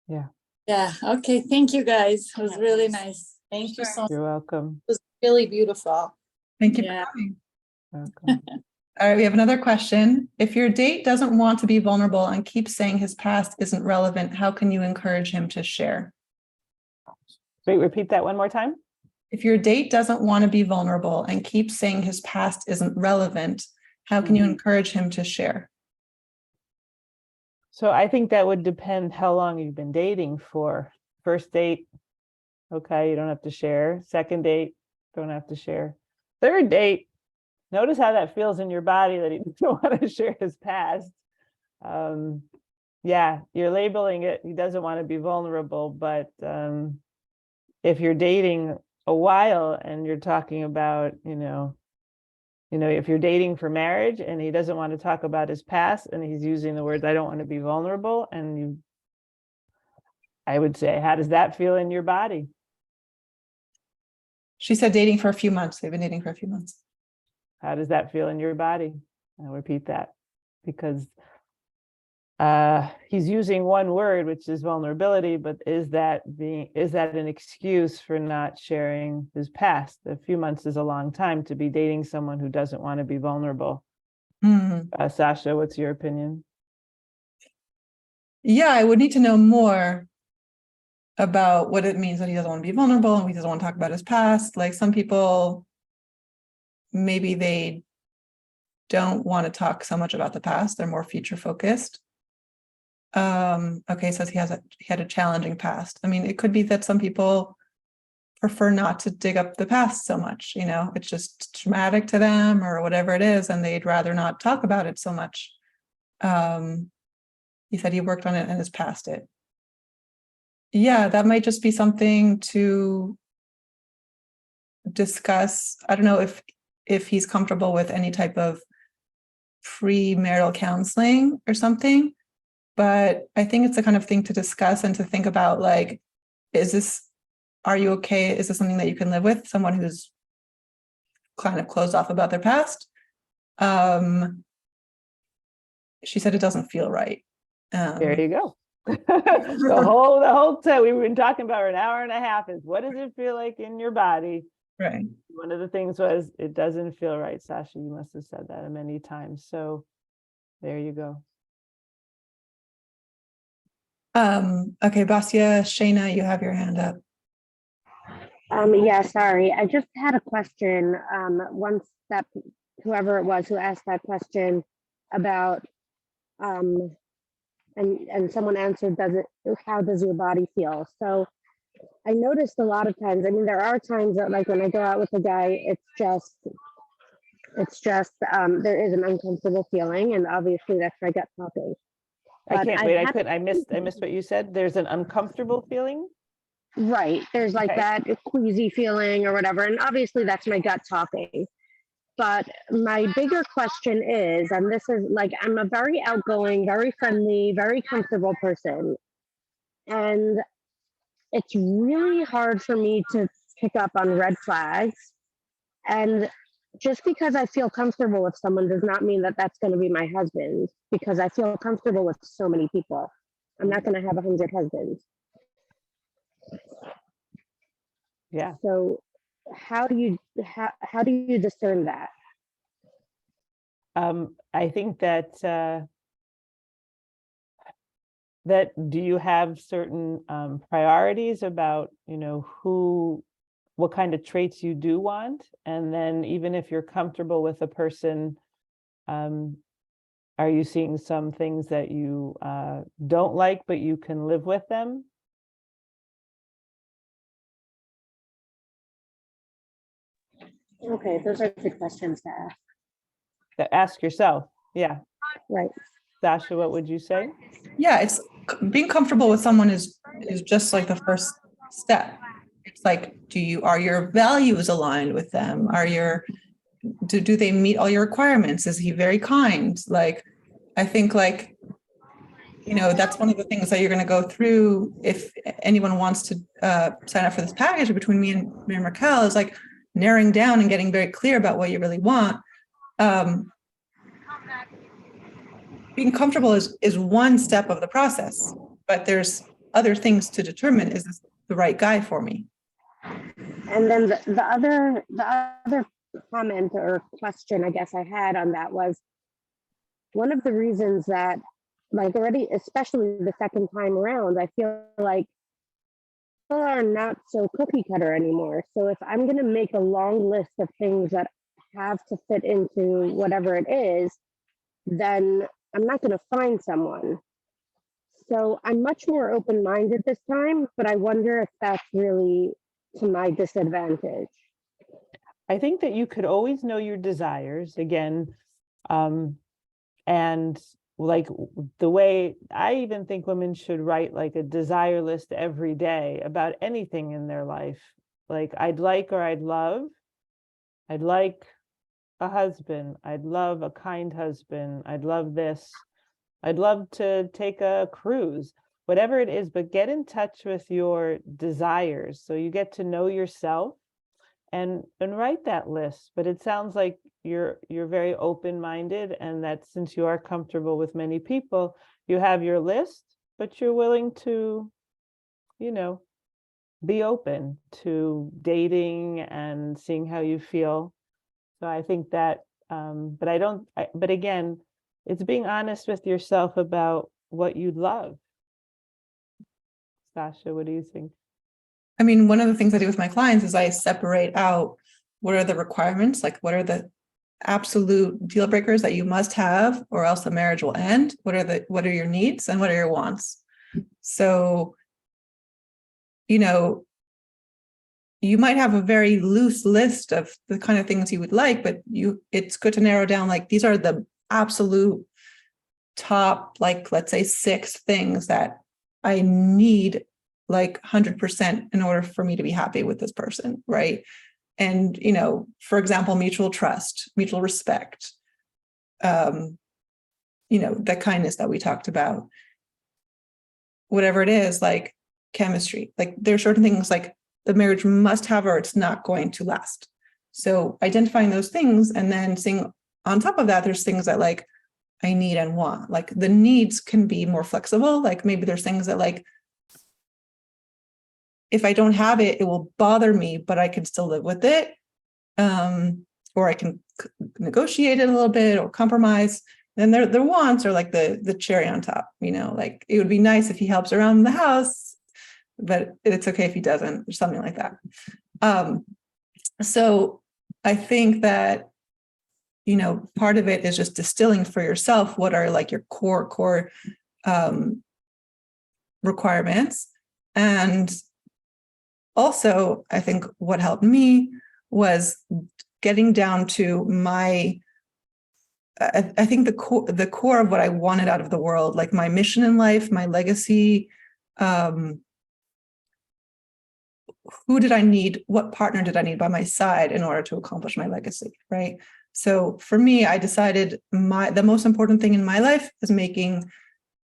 Yeah. Yeah, okay, thank you guys. It was really nice. Thank you so much. You're welcome. It was really beautiful. Thank you Yeah. for coming. Welcome. All right, we have another question. If your date doesn't want to be vulnerable and keeps saying his past isn't relevant, how can you encourage him to share? Wait, repeat that one more time. If your date doesn't want to be vulnerable and keeps saying his past isn't relevant, how can you encourage him to share? So I think that would depend how long you've been dating for. First date, okay, you don't have to share. Second date, don't have to share. Third date, notice how that feels in your body that he doesn't want to share his past. Yeah, you're labeling it. He doesn't want to be vulnerable, but if you're dating a while and you're talking about, if you're dating for marriage and he doesn't want to talk about his past and he's using the words, I don't want to be vulnerable. And I would say, how does that feel in your body? She said dating for a few months. They've been dating for a few months. How does that feel in your body? I'll repeat that because he's using one word, which is vulnerability, but is that an excuse for not sharing his past? A few months is a long time to be dating someone who doesn't want to be vulnerable. Sasha, what's your opinion? Yeah, I would need to know more. about what it means that he doesn't want to be vulnerable and he doesn't want to talk about his past. Like some people, maybe they don't want to talk so much about the past. They're more future focused. Okay, says he had a challenging past. I mean, it could be that some people prefer not to dig up the past so much, you know, it's just traumatic to them or whatever it is, and they'd rather not talk about it so much. He said he worked on it and has passed it. Yeah, that might just be something to discuss. I don't know if he's comfortable with any type of premarital counseling or something, but I think it's the kind of thing to discuss and to think about, like, are you okay? Is this something that you can live with? Someone who's kind of closed off about their past. She said it doesn't feel right. There you go. The whole time we've been talking about for an hour and a half is, what does it feel like in your body? Right. One of the things was, it doesn't feel right. Sasha, you must have said that many times. So there you go. Okay, Basia, Shayna, you have your hand up. Yeah, sorry. I just had a question. Once that whoever it was who asked that question about and someone answered, how does your body feel? So I noticed a lot of times, I mean, there are times that, like, when I go out with a guy, it's just there is an uncomfortable feeling, and obviously that's my gut talking. I But can't I wait. had- I missed what you said. There's an uncomfortable feeling. Right. There's like Okay. that queasy feeling or whatever. And obviously that's my gut talking. But my bigger question is, and this is like, I'm a very outgoing, very friendly, very comfortable person. And it's really hard for me to pick up on red flags. And just because I feel comfortable with someone does not mean that that's going to be my husband, because I feel comfortable with so many people. I'm not going to have 100 husbands. Yeah. So how do you discern that? I think that do you have certain priorities about, you know, what kind of traits you do want? And then even if you're comfortable with a person, are you seeing some things that you don't like, but you can live with them? Okay, those are good questions to ask. Ask yourself. Yeah. Right. Sasha, what would you say? Yeah, it's being comfortable with someone is just like the first step. It's like, are your values aligned with them? Do they meet all your requirements? Is he very kind? Like, I think, like, you know, that's one of the things that you're going to go through if anyone wants to sign up for this package between me and Raquel, is like narrowing down and getting very clear about what you really want. Being comfortable is one step of the process, but there's other things to determine, is this the right guy for me? And then the other comment or question I guess I had on that was, one of the reasons that, like, already, especially the second time around, I feel like people are not so cookie cutter anymore. So if I'm going to make a long list of things that have to fit into whatever it is, then I'm not going to find someone. So I'm much more open-minded this time, but I wonder if that's really to my disadvantage. I think that you could always know your desires again. And like the way I even think women should write like a desire list every day about anything in their life. Like, I'd like, or I'd love, I'd like a husband, I'd love a kind husband, I'd love this, I'd love to take a cruise, whatever it is, but get in touch with your desires so you get to know yourself and write that list. But it sounds like you're very open-minded, and that since you are comfortable with many people, you have your list, but you're willing to, you know, be open to dating and seeing how you feel. So I think that, but again, it's being honest with yourself about what you love. Sasha, what do you think? I mean, one of the things I do with my clients is I separate out what are the requirements, like what are the absolute deal breakers that you must have or else the marriage will end. What are your needs and what are your wants? So, you know, you might have a very loose list of the kind of things you would like, but it's good to narrow down, like, these are the absolute top, like, let's say 6 things that I need like 100% in order for me to be happy with this person, right? And, you know, for example, mutual trust, mutual respect, you know, the kindness that we talked about, whatever it is, like chemistry, like there are certain things like the marriage must have or it's not going to last. So identifying those things and then seeing on top of that, there's things that like I need and want. Like the needs can be more flexible. Like maybe there's things that like, if I don't have it, it will bother me, but I can still live with it. Or I can negotiate it a little bit or compromise. Then their wants are like the cherry on top, you know, like it would be nice if he helps around the house, but it's okay if he doesn't, or something like that. So I think that, you know, part of it is just distilling for yourself what are like your core requirements. And also, I think what helped me was getting down to my, I think the core of what I wanted out of the world, like my mission in life, my legacy, who did I need? What partner did I need by my side in order to accomplish my legacy, right? So for me, I decided the most important thing in my life is making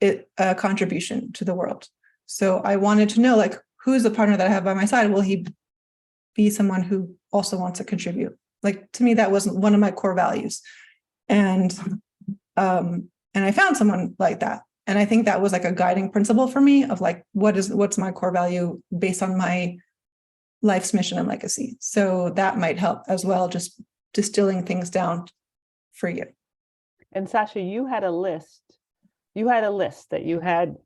it a contribution to the world. So I wanted to know, like, who's the partner that I have by my side? Will he be someone who also wants to contribute? Like, to me, that wasn't one of my core values. And I found someone like that. And I think that was like a guiding principle for me of like, what's my core value based on my life's mission and legacy. So that might help as well, just distilling things down for you. And Sasha, you had a list that you had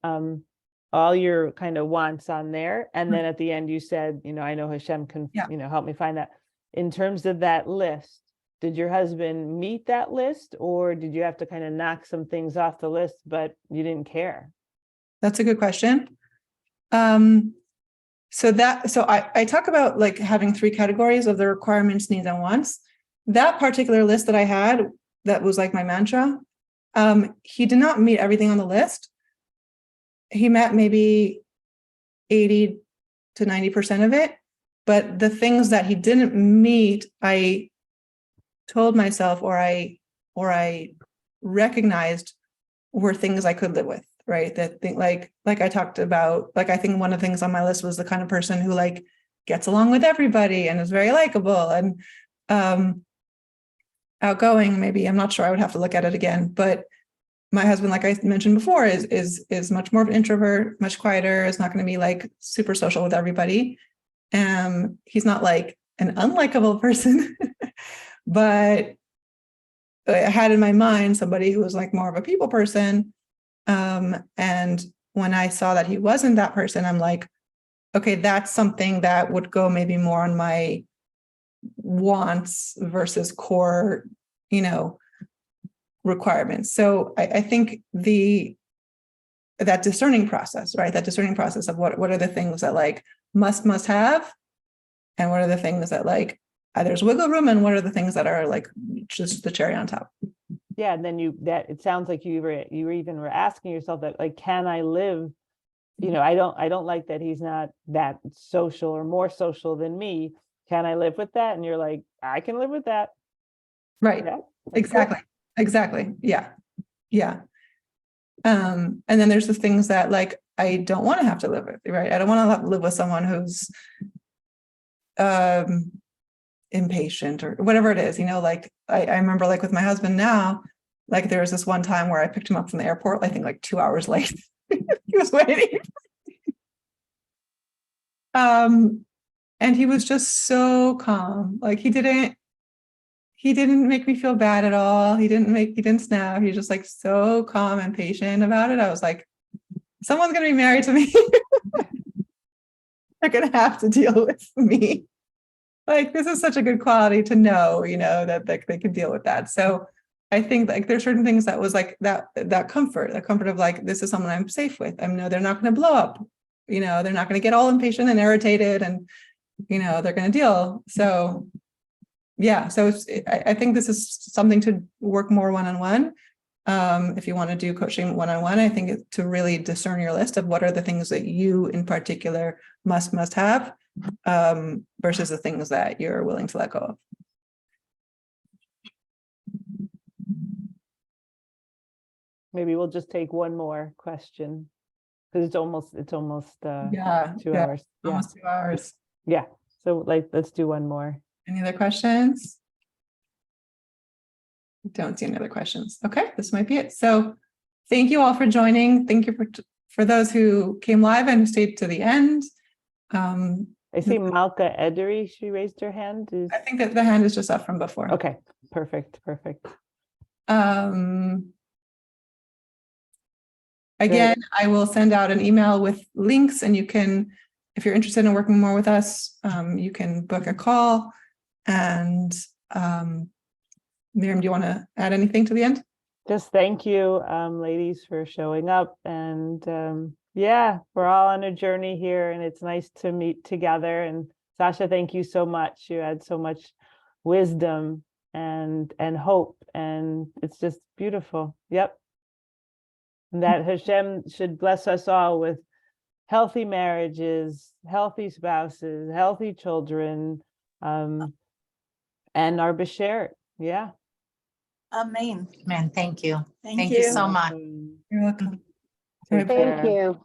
all your kind of wants on there. And then at the end you said, you know, I know Hashem can, you know, help me find that. In terms of that list, did your husband meet that list, or did you have to kind of knock some things off the list, but you didn't care? That's a good question. So I talk about like having 3 categories of the requirements, needs, and wants. That particular list that I had, that was like my mantra. He did not meet everything on the list. He met maybe 80 to 90% of it, but the things that he didn't meet, I told myself, or I recognized were things I could live with, right? That thing, like I talked about, like, I think one of the things on my list was the kind of person who like gets along with everybody and is very likable and outgoing. Maybe, I'm not sure, I would have to look at it again, but my husband, like I mentioned before, is much more of an introvert, much quieter, is not going to be like super social with everybody. He's not like an unlikable person, but I had in my mind somebody who was like more of a people person. And when I saw that he wasn't that person, I'm like, okay, that's something that would go maybe more on my wants versus core, you know, requirements. So I think that discerning process, right? That discerning process of what are the things that like must have, and what are the things that like there's wiggle room, and what are the things that are like just the cherry on top. Yeah, and then it sounds like you were asking yourself that, like, can I live? You know, I don't like that he's not that social or more social than me. Can I live with that? And you're like, I can live with that. Right. Yeah, exactly. Cool. Exactly. Yeah. Yeah. And then there's the things that like I don't want to have to live with, right? I don't want to have to live with someone who's impatient or whatever it is, you know, like I remember like with my husband now, like there was this one time where I picked him up from the airport, I think like 2 hours late. He was waiting. And he was just so calm. Like he didn't make me feel bad at all. He didn't snap. He was just like so calm and patient about it. I was like, someone's gonna be married to me. they're going to have to deal with me. Like, this is such a good quality to know, that they can deal with that. So I think like there's certain things that was like that comfort of like, this is someone I'm safe with. I know they're not going to blow up, they're not going to get all impatient and irritated, and, they're going to deal. So yeah, so I think this is something to work more one-on-one. If you want to do coaching one-on-one, I think to really discern your list of what are the things that you in particular must have, versus the things that you're willing to let go of. Maybe we'll just take one more question because it's almost 2 Yeah, hours. Yeah. almost 2 hours. Yeah. So let's do one more. Any other questions? Don't see any other questions. Okay, this might be it. So thank you all for joining. Thank you for those who came live and who stayed to the end. I see Malka Edery, she raised her hand. I think that the hand is just up from before. Okay, perfect. Again, I will send out an email with links, and you can, if you're interested in working more with us, you can book a call. And Miriam, do you want to add anything to the end? Just thank you, ladies, for showing up. And yeah, we're all on a journey here, and it's nice to meet together. And Sasha, thank you so much. You had so much wisdom and hope, and it's just beautiful. Yep. And that Hashem should bless us all with healthy marriages, healthy spouses, healthy children, and our Bashert. Yeah. Amen. Man, thank you. Thank Thank you. you so much. You're welcome. Take Thank care. you.